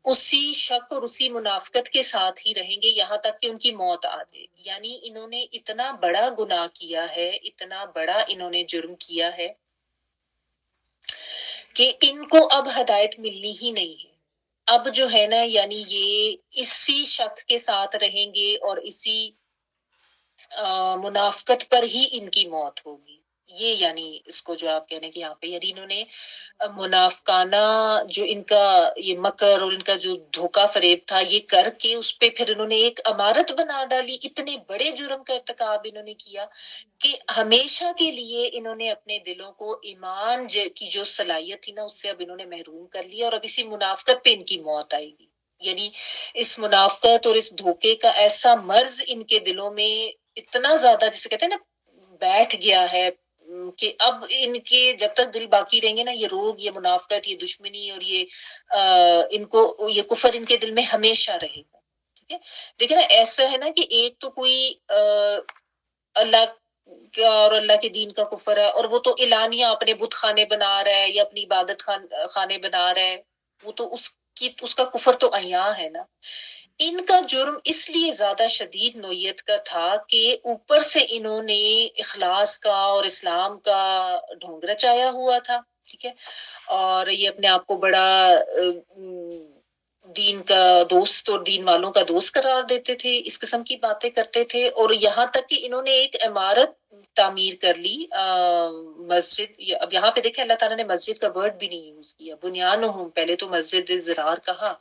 Speaker 1: اسی شک اور اسی منافقت کے ساتھ ہی رہیں گے یہاں تک کہ ان کی موت آ جائے. یعنی انہوں نے اتنا بڑا گناہ کیا ہے، اتنا بڑا انہوں نے جرم کیا ہے کہ ان کو اب ہدایت ملنی ہی نہیں ہے. اب جو ہے نا یعنی یہ اسی شک کے ساتھ رہیں گے اور اسی منافقت پر ہی ان کی موت ہوگی. یہ یعنی اس کو جو آپ کہہ رہے ہیں کہ یہاں پہ یعنی انہوں نے منافقانہ جو ان کا یہ مکر اور ان کا جو دھوکہ فریب تھا یہ کر کے اس پہ پھر انہوں نے ایک عمارت بنا ڈالی. اتنے بڑے جرم کا ارتکاب انہوں نے کیا کہ ہمیشہ کے لیے انہوں نے اپنے دلوں کو ایمان کی جو صلاحیت تھی نا اس سے اب انہوں نے محروم کر لیا، اور اب اسی منافقت پہ ان کی موت آئے گی. یعنی اس منافقت اور اس دھوکے کا ایسا مرض ان کے دلوں میں اتنا زیادہ جسے کہتے ہیں نا بیٹھ گیا ہے کہ اب ان کے جب تک دل باقی رہیں گے نا یہ روگ، یہ منافقت، یہ دشمنی اور یہ ان کو یہ کفر ان کے دل میں ہمیشہ رہے گا. ٹھیک ہے، دیکھیں نا ایسا ہے نا کہ ایک تو کوئی اللہ کا اور اللہ کے دین کا کفر ہے، اور وہ تو اعلانیہ اپنے بت خانے بنا رہا ہے یا اپنی عبادت خانے بنا رہا ہے، وہ تو اس کا کفر تو عیاں ہے نا. ان کا جرم اس لیے زیادہ شدید نوعیت کا تھا کہ اوپر سے انہوں نے اخلاص کا اور اسلام کا ڈھونگ رچایا ہوا تھا. ٹھیک ہے، اور یہ اپنے آپ کو بڑا دین کا دوست اور دین والوں کا دوست قرار دیتے تھے، اس قسم کی باتیں کرتے تھے. اور یہاں تک کہ انہوں نے ایک عمارت تعمیر کر لی مسجد. اب یہاں پہ دیکھیں اللہ تعالیٰ نے مسجد کا ورڈ بھی نہیں یوز کیا، بنیانہم، پہلے تو مسجد زرار کہا،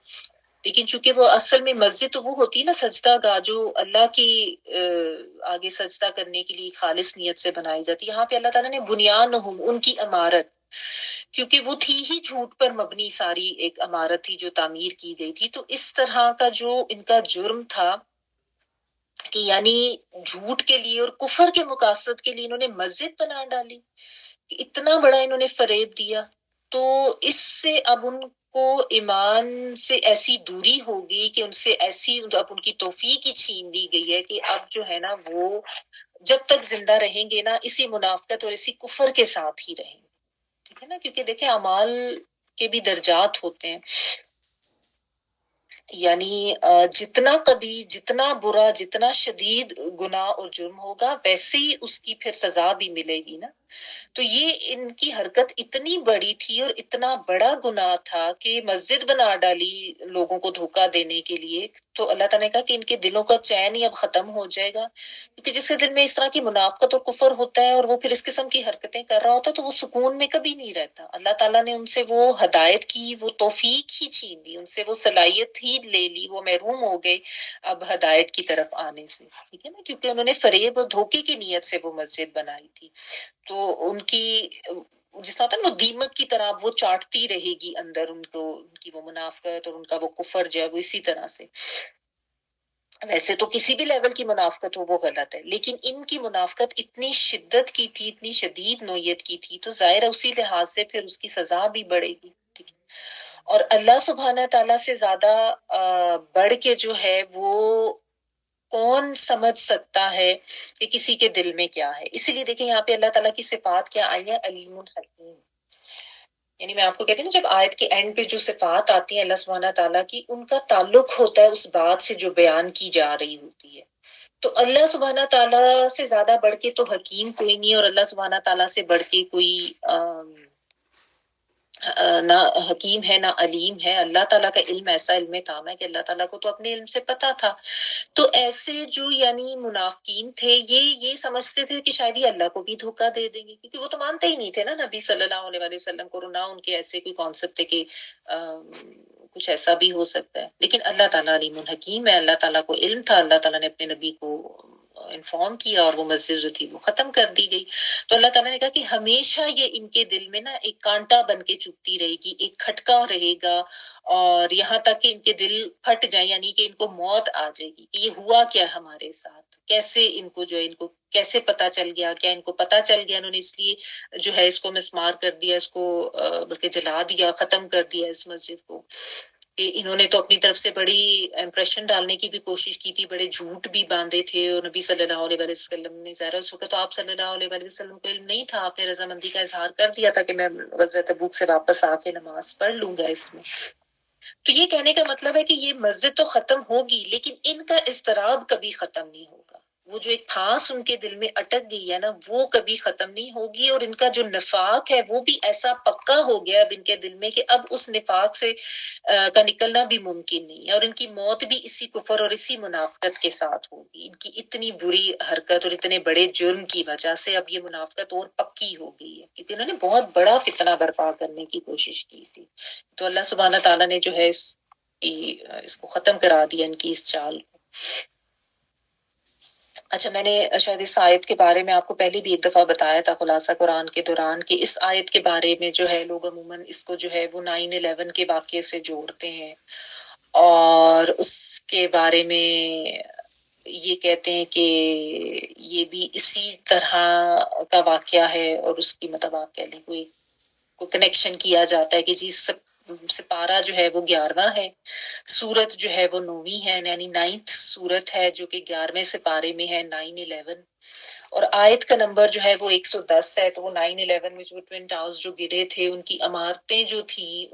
Speaker 1: لیکن چونکہ وہ اصل میں مسجد تو وہ ہوتی ہے نا سجدہ گاہ جو اللہ کی آگے سجدہ کرنے کے لیے خالص نیت سے بنائی جاتی. یہاں پہ اللہ تعالیٰ نے بنیانہم، ان کی عمارت، کیونکہ وہ تھی ہی جھوٹ پر مبنی ساری ایک عمارت تھی جو تعمیر کی گئی تھی. تو اس طرح کا جو ان کا جرم تھا کہ یعنی جھوٹ کے لیے اور کفر کے مقاصد کے لیے انہوں نے مسجد بنا ڈالی، اتنا بڑا انہوں نے فریب دیا. تو اس سے اب ان کو ایمان سے ایسی دوری ہوگی کہ ان سے ایسی اب ان کی توفیق ہی چھین لی گئی ہے کہ اب جو ہے نا وہ جب تک زندہ رہیں گے نا اسی منافقت اور اسی کفر کے ساتھ ہی رہیں گے. ٹھیک ہے نا، کیونکہ دیکھیں اعمال کے بھی درجات ہوتے ہیں. یعنی جتنا کبھی جتنا برا جتنا شدید گناہ اور جرم ہوگا ویسے ہی اس کی پھر سزا بھی ملے گی نا. تو یہ ان کی حرکت اتنی بڑی تھی اور اتنا بڑا گناہ تھا کہ مسجد بنا ڈالی لوگوں کو دھوکہ دینے کے لیے. تو اللہ تعالیٰ نے کہا کہ ان کے دلوں کا چین ہی اب ختم ہو جائے گا، کیونکہ جس کے دل میں اس طرح کی منافقت اور کفر ہوتا ہے اور وہ پھر اس قسم کی حرکتیں کر رہا ہوتا ہے تو وہ سکون میں کبھی نہیں رہتا. اللہ تعالیٰ نے ان سے وہ ہدایت کی، وہ توفیق ہی چھین لی، ان سے وہ صلاحیت ہی لے لی، وہ محروم ہو گئے اب ہدایت کی طرف آنے سے. ٹھیک ہے نا، کیونکہ انہوں نے فریب اور دھوکے کی نیت سے وہ مسجد بنائی تھی. تو ان کی جس طرح وہ دیمک کی طرح وہ چاٹتی رہے گی اندر ان کو، ان کی وہ منافقت اور ان کا وہ کفر جو ہے وہ اسی طرح سے. ویسے تو کسی بھی لیول کی منافقت ہو وہ غلط ہے، لیکن ان کی منافقت اتنی شدت کی تھی، اتنی شدید نوعیت کی تھی، تو ظاہر ہے اسی لحاظ سے پھر اس کی سزا بھی بڑھے گی. ٹھیک ہے، اور اللہ سبحانہ تعالیٰ سے زیادہ بڑھ کے جو ہے وہ کون سمجھ سکتا ہے کہ کسی کے دل میں کیا ہے. اسی لیے دیکھیں یہاں پہ اللہ تعالیٰ کی صفات کیا آئی ہیں، علیم الحکیم. یعنی میں آپ کو کہتی ہوں نا جب آیت کے اینڈ پہ جو صفات آتی ہیں اللہ سبحانہ تعالیٰ کی، ان کا تعلق ہوتا ہے اس بات سے جو بیان کی جا رہی ہوتی ہے. تو اللہ سبحانہ تعالیٰ سے زیادہ بڑھ کے تو حکیم کوئی نہیں، اور اللہ سبحانہ تعالیٰ سے بڑھ کے کوئی نہ حکیم ہے نہ علیم ہے. اللہ تعالیٰ کا علم ایسا علم تام ہے کہ اللہ تعالیٰ کو تو اپنے علم سے پتا تھا. تو ایسے جو یعنی منافقین تھے یہ سمجھتے تھے کہ شاید یہ اللہ کو بھی دھوکہ دے دیں گے، کیونکہ وہ تو مانتے ہی نہیں تھے نا نبی صلی اللہ علیہ وسلم کو، نہ ان کے ایسے کوئی کانسیپٹ تھے کہ کچھ ایسا بھی ہو سکتا ہے. لیکن اللہ تعالیٰ علیم الحکیم ہے، اللہ تعالیٰ کو علم تھا، اللہ تعالیٰ نے اپنے نبی کو انفارم کیا اور وہ مسجد جو تھی وہ ختم کر دی گئی. تو اللہ تعالیٰ نے کہا کہ ہمیشہ یہ ان کے دل میں نا ایک کانٹا بن کے چبھتی رہے گی، ایک کھٹکا رہے گا، اور یہاں تک کہ ان کے دل پھٹ جائیں، یعنی کہ ان کو موت آ جائے گی کہ یہ ہوا کیا ہمارے ساتھ، کیسے ان کو جو ہے ان کو کیسے پتا چل گیا، کیا ان کو پتا چل گیا انہوں نے اس لیے جو ہے اس کو مسمار کر دیا، اس کو بلکہ جلا دیا، ختم کر دیا اس مسجد کو. کہ انہوں نے تو اپنی طرف سے بڑی امپریشن ڈالنے کی بھی کوشش کی تھی، بڑے جھوٹ بھی باندھے تھے، اور نبی صلی اللہ علیہ وسلم نے ظاہر اس وقت تو آپ صلی اللہ علیہ وسلم کو علم نہیں تھا، آپ نے رضامندی کا اظہار کر دیا تھا کہ میں غزوہ تبوک سے واپس آ کے نماز پڑھ لوں گا اس میں. تو یہ کہنے کا مطلب ہے کہ یہ مسجد تو ختم ہوگی لیکن ان کا اضطراب کبھی ختم نہیں ہوگا. وہ جو ایک پھانس ان کے دل میں اٹک گئی ہے نا، وہ کبھی ختم نہیں ہوگی، اور ان کا جو نفاق ہے وہ بھی ایسا پکا ہو گیا اب ان کے دل میں کہ اب اس نفاق سے کا نکلنا بھی ممکن نہیں ہے، اور ان کی موت بھی اسی کفر اور اسی منافقت کے ساتھ ہوگی. ان کی اتنی بری حرکت اور اتنے بڑے جرم کی وجہ سے اب یہ منافقت اور پکی ہو گئی ہے، کیونکہ انہوں نے بہت بڑا فتنہ برپا کرنے کی کوشش کی تھی. تو اللہ سبحانہ تعالیٰ نے جو ہے اس کو ختم کرا دیا، ان کی اس چال کو. اچھا، میں نے شاید اس آیت کے بارے میں آپ کو پہلے بھی ایک دفعہ بتایا تھا خلاصہ قرآن کے دوران کہ اس آیت کے بارے میں جو ہے لوگ عموماً اس کو جو ہے وہ 9/11 کے واقعے سے جوڑتے ہیں، اور اس کے بارے میں یہ کہتے ہیں کہ یہ بھی اسی طرح کا واقعہ ہے، اور اس کی مطلب آپ کہہ لیں کوئی کنیکشن کیا جاتا ہے کہ جی سپارہ جو ہے وہ 11واں ہے، سورت جو ہے وہ 9ویں ہے، یعنی 9th سورت ہے جو کہ 11ویں سپارے میں ہے 9/11، اور آیت کا نمبر جو ہے وہ 110 ہے. تو وہ 9/11 میں جو ٹوین ٹاورز جو گرے تھے ان کی عمارتیں جو تھیں،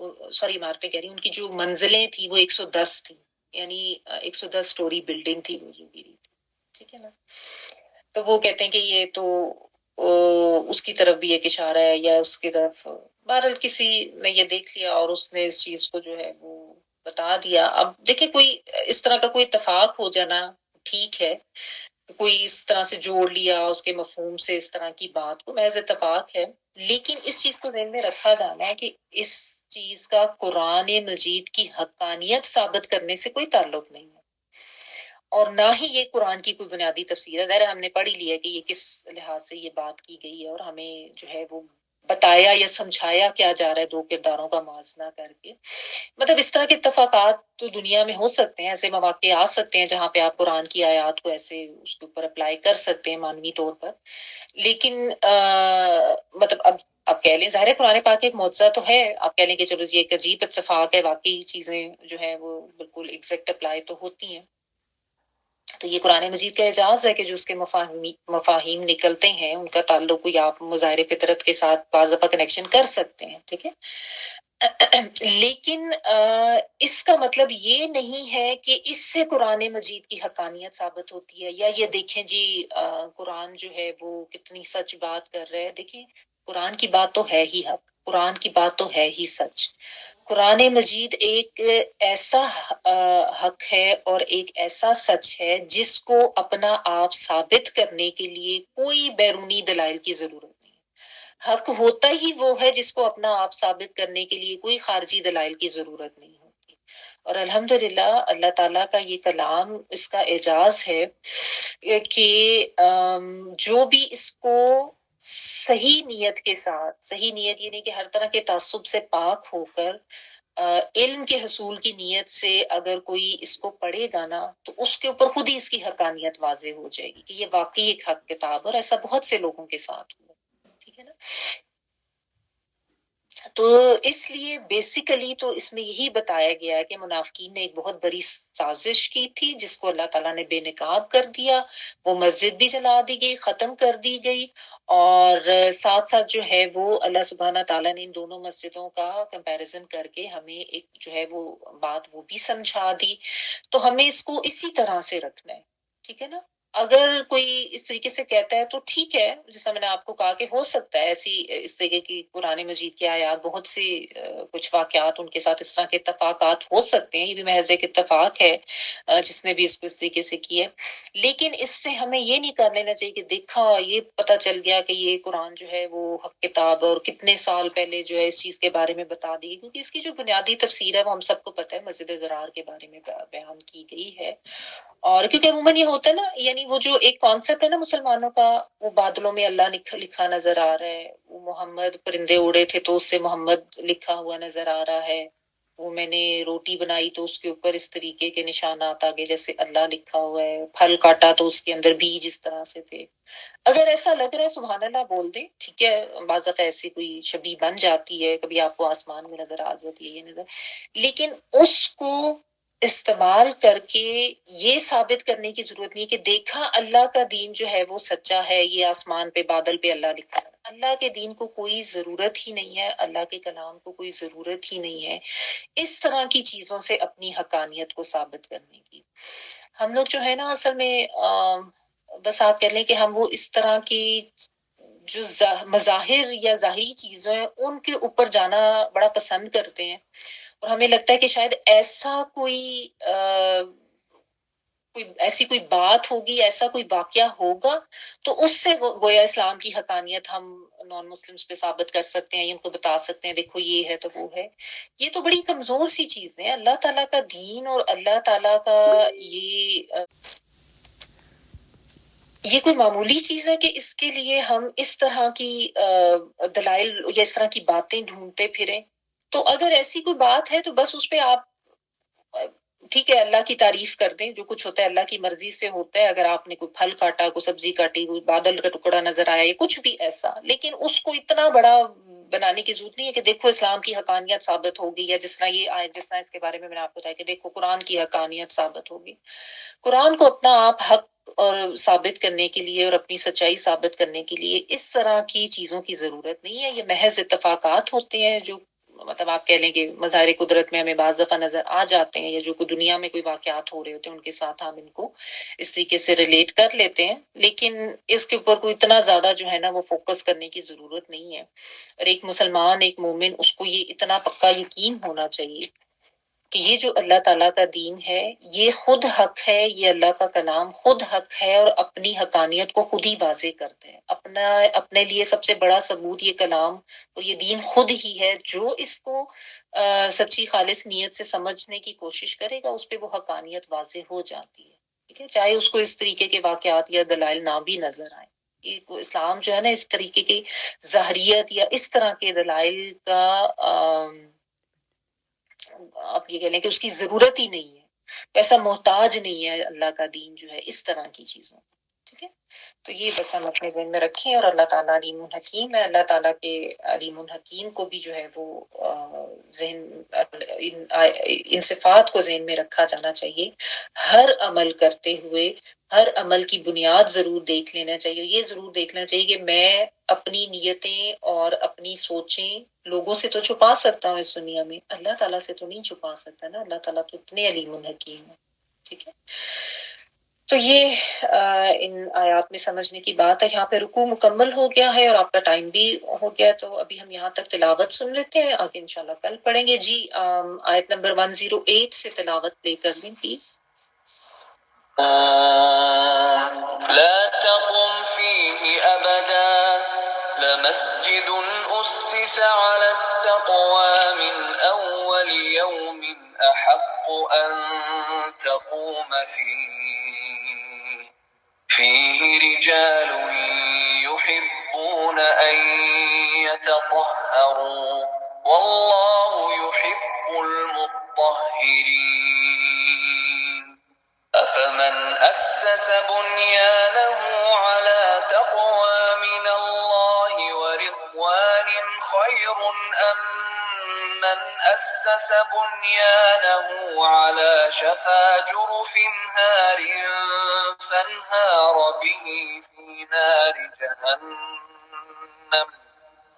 Speaker 1: عمارتیں کہہ رہی ان کی جو منزلیں تھیں وہ 110 تھیں، یعنی 110 سٹوری بلڈنگ تھی وہ جو گری تھی. ٹھیک ہے نا. تو وہ کہتے ہیں کہ یہ تو اس کی طرف بھی ایک اشارہ ہے، یا اس کی طرف بہرحال کسی نے یہ دیکھ لیا اور اس نے اس چیز کو جو ہے وہ بتا دیا. اب دیکھیں کوئی اس طرح کا کوئی اتفاق ہو جانا ٹھیک ہے، کوئی اس طرح سے جوڑ لیا اس کے مفہوم سے اس طرح کی بات کو، محض اتفاق ہے، لیکن اس چیز کو ذہن میں رکھا جانا ہے کہ اس چیز کا قرآن مجید کی حقانیت ثابت کرنے سے کوئی تعلق نہیں ہے، اور نہ ہی یہ قرآن کی کوئی بنیادی تفسیر ہے. ظاہر ہم نے پڑھ ہی لیا کہ یہ کس لحاظ سے یہ بات کی گئی ہے، اور ہمیں جو ہے وہ بتایا یا سمجھایا کیا جا رہا ہے دو کرداروں کا موازنہ کر کے. مطلب اس طرح کے اتفاقات تو دنیا میں ہو سکتے ہیں، ایسے مواقع آ سکتے ہیں جہاں پہ آپ قرآن کی آیات کو ایسے اس کے اوپر اپلائی کر سکتے ہیں مانوی طور پر، لیکن مطلب اب کہہ لیں ظاہر قرآن پاک ایک معجزہ تو ہے، آپ کہہ لیں کہ چلو جی ایک عجیب اتفاق ہے، واقعی چیزیں جو ہے وہ بالکل ایگزیکٹ اپلائی تو ہوتی ہیں. تو یہ قرآن مجید کا اعجاز ہے کہ جو اس کے مفاہیم نکلتے ہیں ان کا تعلق کوئی آپ مظاہر فطرت کے ساتھ بعض دفعہ کنیکشن کر سکتے ہیں. ٹھیک ہے، لیکن اس کا مطلب یہ نہیں ہے کہ اس سے قرآن مجید کی حقانیت ثابت ہوتی ہے، یا یہ دیکھیں جی قرآن جو ہے وہ کتنی سچ بات کر رہا ہے. دیکھیں قرآن کی بات تو ہے ہی حق، قرآن کی بات تو ہے ہی سچ. قرآن مجید ایک ایسا حق ہے اور ایک ایسا سچ ہے جس کو اپنا آپ ثابت کرنے کے لیے کوئی بیرونی دلائل کی ضرورت نہیں. حق ہوتا ہی وہ ہے جس کو اپنا آپ ثابت کرنے کے لیے کوئی خارجی دلائل کی ضرورت نہیں ہوتی. اور الحمدللہ اللہ تعالیٰ کا یہ کلام اس کا اعجاز ہے کہ جو بھی اس کو صحیح نیت کے ساتھ، صحیح نیت یہ نہیں کہ ہر طرح کے تعصب سے پاک ہو کر علم کے حصول کی نیت سے اگر کوئی اس کو پڑھے گا نا تو اس کے اوپر خود ہی اس کی حقانیت واضح ہو جائے گی کہ یہ واقعی ایک حق کتاب، اور ایسا بہت سے لوگوں کے ساتھ ہوا. ٹھیک ہے نا. تو اس لیے بیسیکلی تو اس میں یہی بتایا گیا ہے کہ منافقین نے ایک بہت بڑی سازش کی تھی جس کو اللہ تعالیٰ نے بے نقاب کر دیا. وہ مسجد بھی جلا دی گئی، ختم کر دی گئی، اور ساتھ ساتھ جو ہے وہ اللہ سبحانہ تعالیٰ نے ان دونوں مسجدوں کا کمپیریزن کر کے ہمیں ایک جو ہے وہ بات وہ بھی سمجھا دی. تو ہمیں اس کو اسی طرح سے رکھنا ہے. ٹھیک ہے نا. اگر کوئی اس طریقے سے کہتا ہے تو ٹھیک ہے، جیسا میں نے آپ کو کہا کہ ہو سکتا ہے ایسی اس طریقے کی قرآن مجید کی آیات بہت سی کچھ واقعات ان کے ساتھ اس طرح کے اتفاقات ہو سکتے ہیں، یہ بھی محض ایک اتفاق ہے جس نے بھی اس کو اس طریقے سے کیا ہے. لیکن اس سے ہمیں یہ نہیں کر لینا چاہیے کہ دیکھا یہ پتہ چل گیا کہ یہ قرآن جو ہے وہ حق کتاب اور کتنے سال پہلے جو ہے اس چیز کے بارے میں بتا دی گئی، کیونکہ اس کی جو بنیادی تفسیر ہے وہ ہم سب کو پتہ ہے، مسجد ضرار کے بارے میں بیان کی گئی ہے. اور کیونکہ عموماً یہ ہوتا ہے نا، یعنی وہ جو ایک کانسیپٹ ہے نا مسلمانوں کا، وہ بادلوں میں اللہ لکھا نظر آ رہا ہے، وہ محمد پرندے اڑے تھے تو اس سے محمد لکھا ہوا نظر آ رہا ہے، وہ میں نے روٹی بنائی تو اس کے اوپر اس طریقے کے نشانات آگے جیسے اللہ لکھا ہوا ہے، پھل کاٹا تو اس کے اندر بیج اس طرح سے تھے. اگر ایسا لگ رہا ہے سبحان اللہ بول دیں، ٹھیک ہے، بعض دفعہ ایسی کوئی شبیہ بن جاتی ہے، کبھی آپ کو آسمان میں نظر آ جاتی ہے یہ نظر، لیکن اس کو استعمال کر کے یہ ثابت کرنے کی ضرورت نہیں کہ دیکھا اللہ کا دین جو ہے وہ سچا ہے، یہ آسمان پہ بادل پہ اللہ لکھا ہے. اللہ کے دین کو کوئی ضرورت ہی نہیں ہے، اللہ کے کلام کو کوئی ضرورت ہی نہیں ہے اس طرح کی چیزوں سے اپنی حقانیت کو ثابت کرنے کی. ہم لوگ جو ہے نا اصل میں بس آپ کہہ لیں کہ ہم وہ اس طرح کی جو مظاہر یا ظاہری چیزیں ہیں ان کے اوپر جانا بڑا پسند کرتے ہیں، اور ہمیں لگتا ہے کہ شاید ایسا کوئی ایسی کوئی بات ہوگی، ایسا کوئی واقعہ ہوگا تو اس سے گویا اسلام کی حقانیت ہم نان مسلمس پہ ثابت کر سکتے ہیں، ان کو بتا سکتے ہیں دیکھو یہ ہے تو وہ ہے. یہ تو بڑی کمزور سی چیز ہے. اللہ تعالیٰ کا دین اور اللہ تعالیٰ کا یہ کوئی معمولی چیز ہے کہ اس کے لیے ہم اس طرح کی دلائل یا اس طرح کی باتیں ڈھونڈتے پھریں. تو اگر ایسی کوئی بات ہے تو بس اس پہ آپ ٹھیک ہے اللہ کی تعریف کر دیں، جو کچھ ہوتا ہے اللہ کی مرضی سے ہوتا ہے. اگر آپ نے کوئی پھل کاٹا، کوئی سبزی کاٹی، کوئی بادل کا ٹکڑا نظر آیا یا کچھ بھی ایسا، لیکن اس کو اتنا بڑا بنانے کی ضرورت نہیں ہے کہ دیکھو اسلام کی حقانیت ثابت ہوگی، یا جس طرح یہ آئے جس طرح اس کے بارے میں نے آپ کو بتایا کہ دیکھو قرآن کی حقانیت ثابت ہوگی. قرآن کو اپنا آپ حق اور ثابت کرنے کے لیے اور اپنی سچائی ثابت کرنے کے لیے اس طرح کی چیزوں کی ضرورت نہیں ہے. یہ محض اتفاقات ہوتے ہیں جو مطلب آپ کہہ لیں کہ مظاہر قدرت میں ہمیں بعض دفعہ نظر آ جاتے ہیں، یا جو کوئی دنیا میں کوئی واقعات ہو رہے ہوتے ہیں ان کے ساتھ ہم ان کو اس طریقے سے ریلیٹ کر لیتے ہیں، لیکن اس کے اوپر کوئی اتنا زیادہ جو ہے نا وہ فوکس کرنے کی ضرورت نہیں ہے. اور ایک مسلمان، ایک مومن، اس کو یہ اتنا پکا یقین ہونا چاہیے کہ یہ جو اللہ تعالیٰ کا دین ہے یہ خود حق ہے، یہ اللہ کا کلام خود حق ہے اور اپنی حقانیت کو خود ہی واضح کرتا ہے. اپنے لیے سب سے بڑا ثبوت یہ کلام اور یہ دین خود ہی ہے. جو اس کو سچی خالص نیت سے سمجھنے کی کوشش کرے گا اس پہ وہ حقانیت واضح ہو جاتی ہے، ٹھیک ہے، چاہے اس کو اس طریقے کے واقعات یا دلائل نہ بھی نظر آئیں. اسلام جو ہے نا اس طریقے کی ظاہریت یا اس طرح کے دلائل کا آپ یہ کہہ لیں کہ اس کی ضرورت ہی نہیں ہے، ایسا محتاج نہیں ہے اللہ کا دین جو ہے اس طرح کی چیزوں. ٹھیک ہے، تو یہ بس ہم اپنے ذہن میں رکھیں. اور اللہ تعالیٰ علیم الحکیم ہے، اللہ تعالیٰ کے علیم الحکیم کو بھی جو ہے وہ ذہن ان صفات کو ذہن میں رکھا جانا چاہیے. ہر عمل کرتے ہوئے ہر عمل کی بنیاد ضرور دیکھ لینا چاہیے. یہ ضرور دیکھنا چاہیے کہ میں اپنی نیتیں اور اپنی سوچیں لوگوں سے تو چھپا سکتا ہوں اس دنیا میں، اللہ تعالیٰ سے تو نہیں چھپا سکتا نا. اللہ تعالیٰ تو اتنے علیم الحکیم ہے. ٹھیک ہے، تو یہ ان آیات میں سمجھنے کی بات ہے. یہاں پہ رکوع مکمل ہو گیا ہے اور آپ کا ٹائم بھی ہو گیا، تو ابھی ہم یہاں تک تلاوت سن لیتے ہیں، آگے انشاءاللہ کل پڑھیں گے. جی آیت نمبر 108 سے تلاوت پلے کر دیں پلیز.
Speaker 2: لا تقم فيه أبدا لمسجد أسس على التقوى من أول يوم أحق أن تقوم فيه رجال يحبون أن يتطهروا والله يحب المطهرين. أفمن أسس بنيانه على تقوى من الله ورضوان خير أم من أسس بنيانه على شفا جرف هار فانهار به في نار جهنم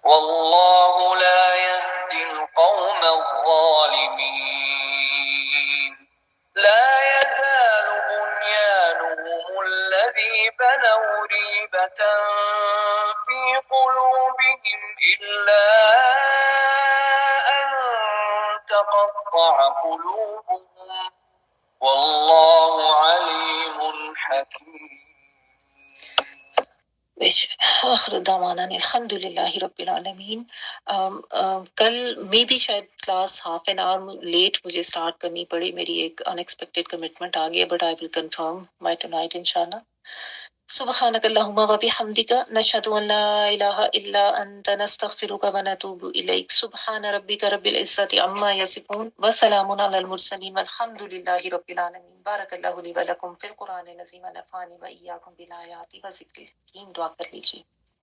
Speaker 2: والله لا يهدي القوم الظالمين. لا يزال بنيانهم الذي بنوا ريبة في قلوبهم إلا أن تقطع قلوبهم والله عليم حكيم.
Speaker 1: آخر دعوانا الحمدللہ رب العالمین. کل میں بھی شاید class half an hour late مجھے اسٹارٹ کرنی پڑی، میری ایک ان ایکسپیکٹڈ کمٹمنٹ آ گیا، but I will confirm by tonight انشاءاللہ. سبحانک اللہم و بحمدک نشہد ان لا الہ الا انت نستغفرک و نتوب الیک. سبحان ربک رب العزت عما یصفون وسلام علی المرسلین والحمد للہ رب العالمین. بارک اللہ لی و لکم فی القرآن العظیم ونفعنی و ایاکم بالآیات و ذکر الحکیم. دعا کر لیجیے.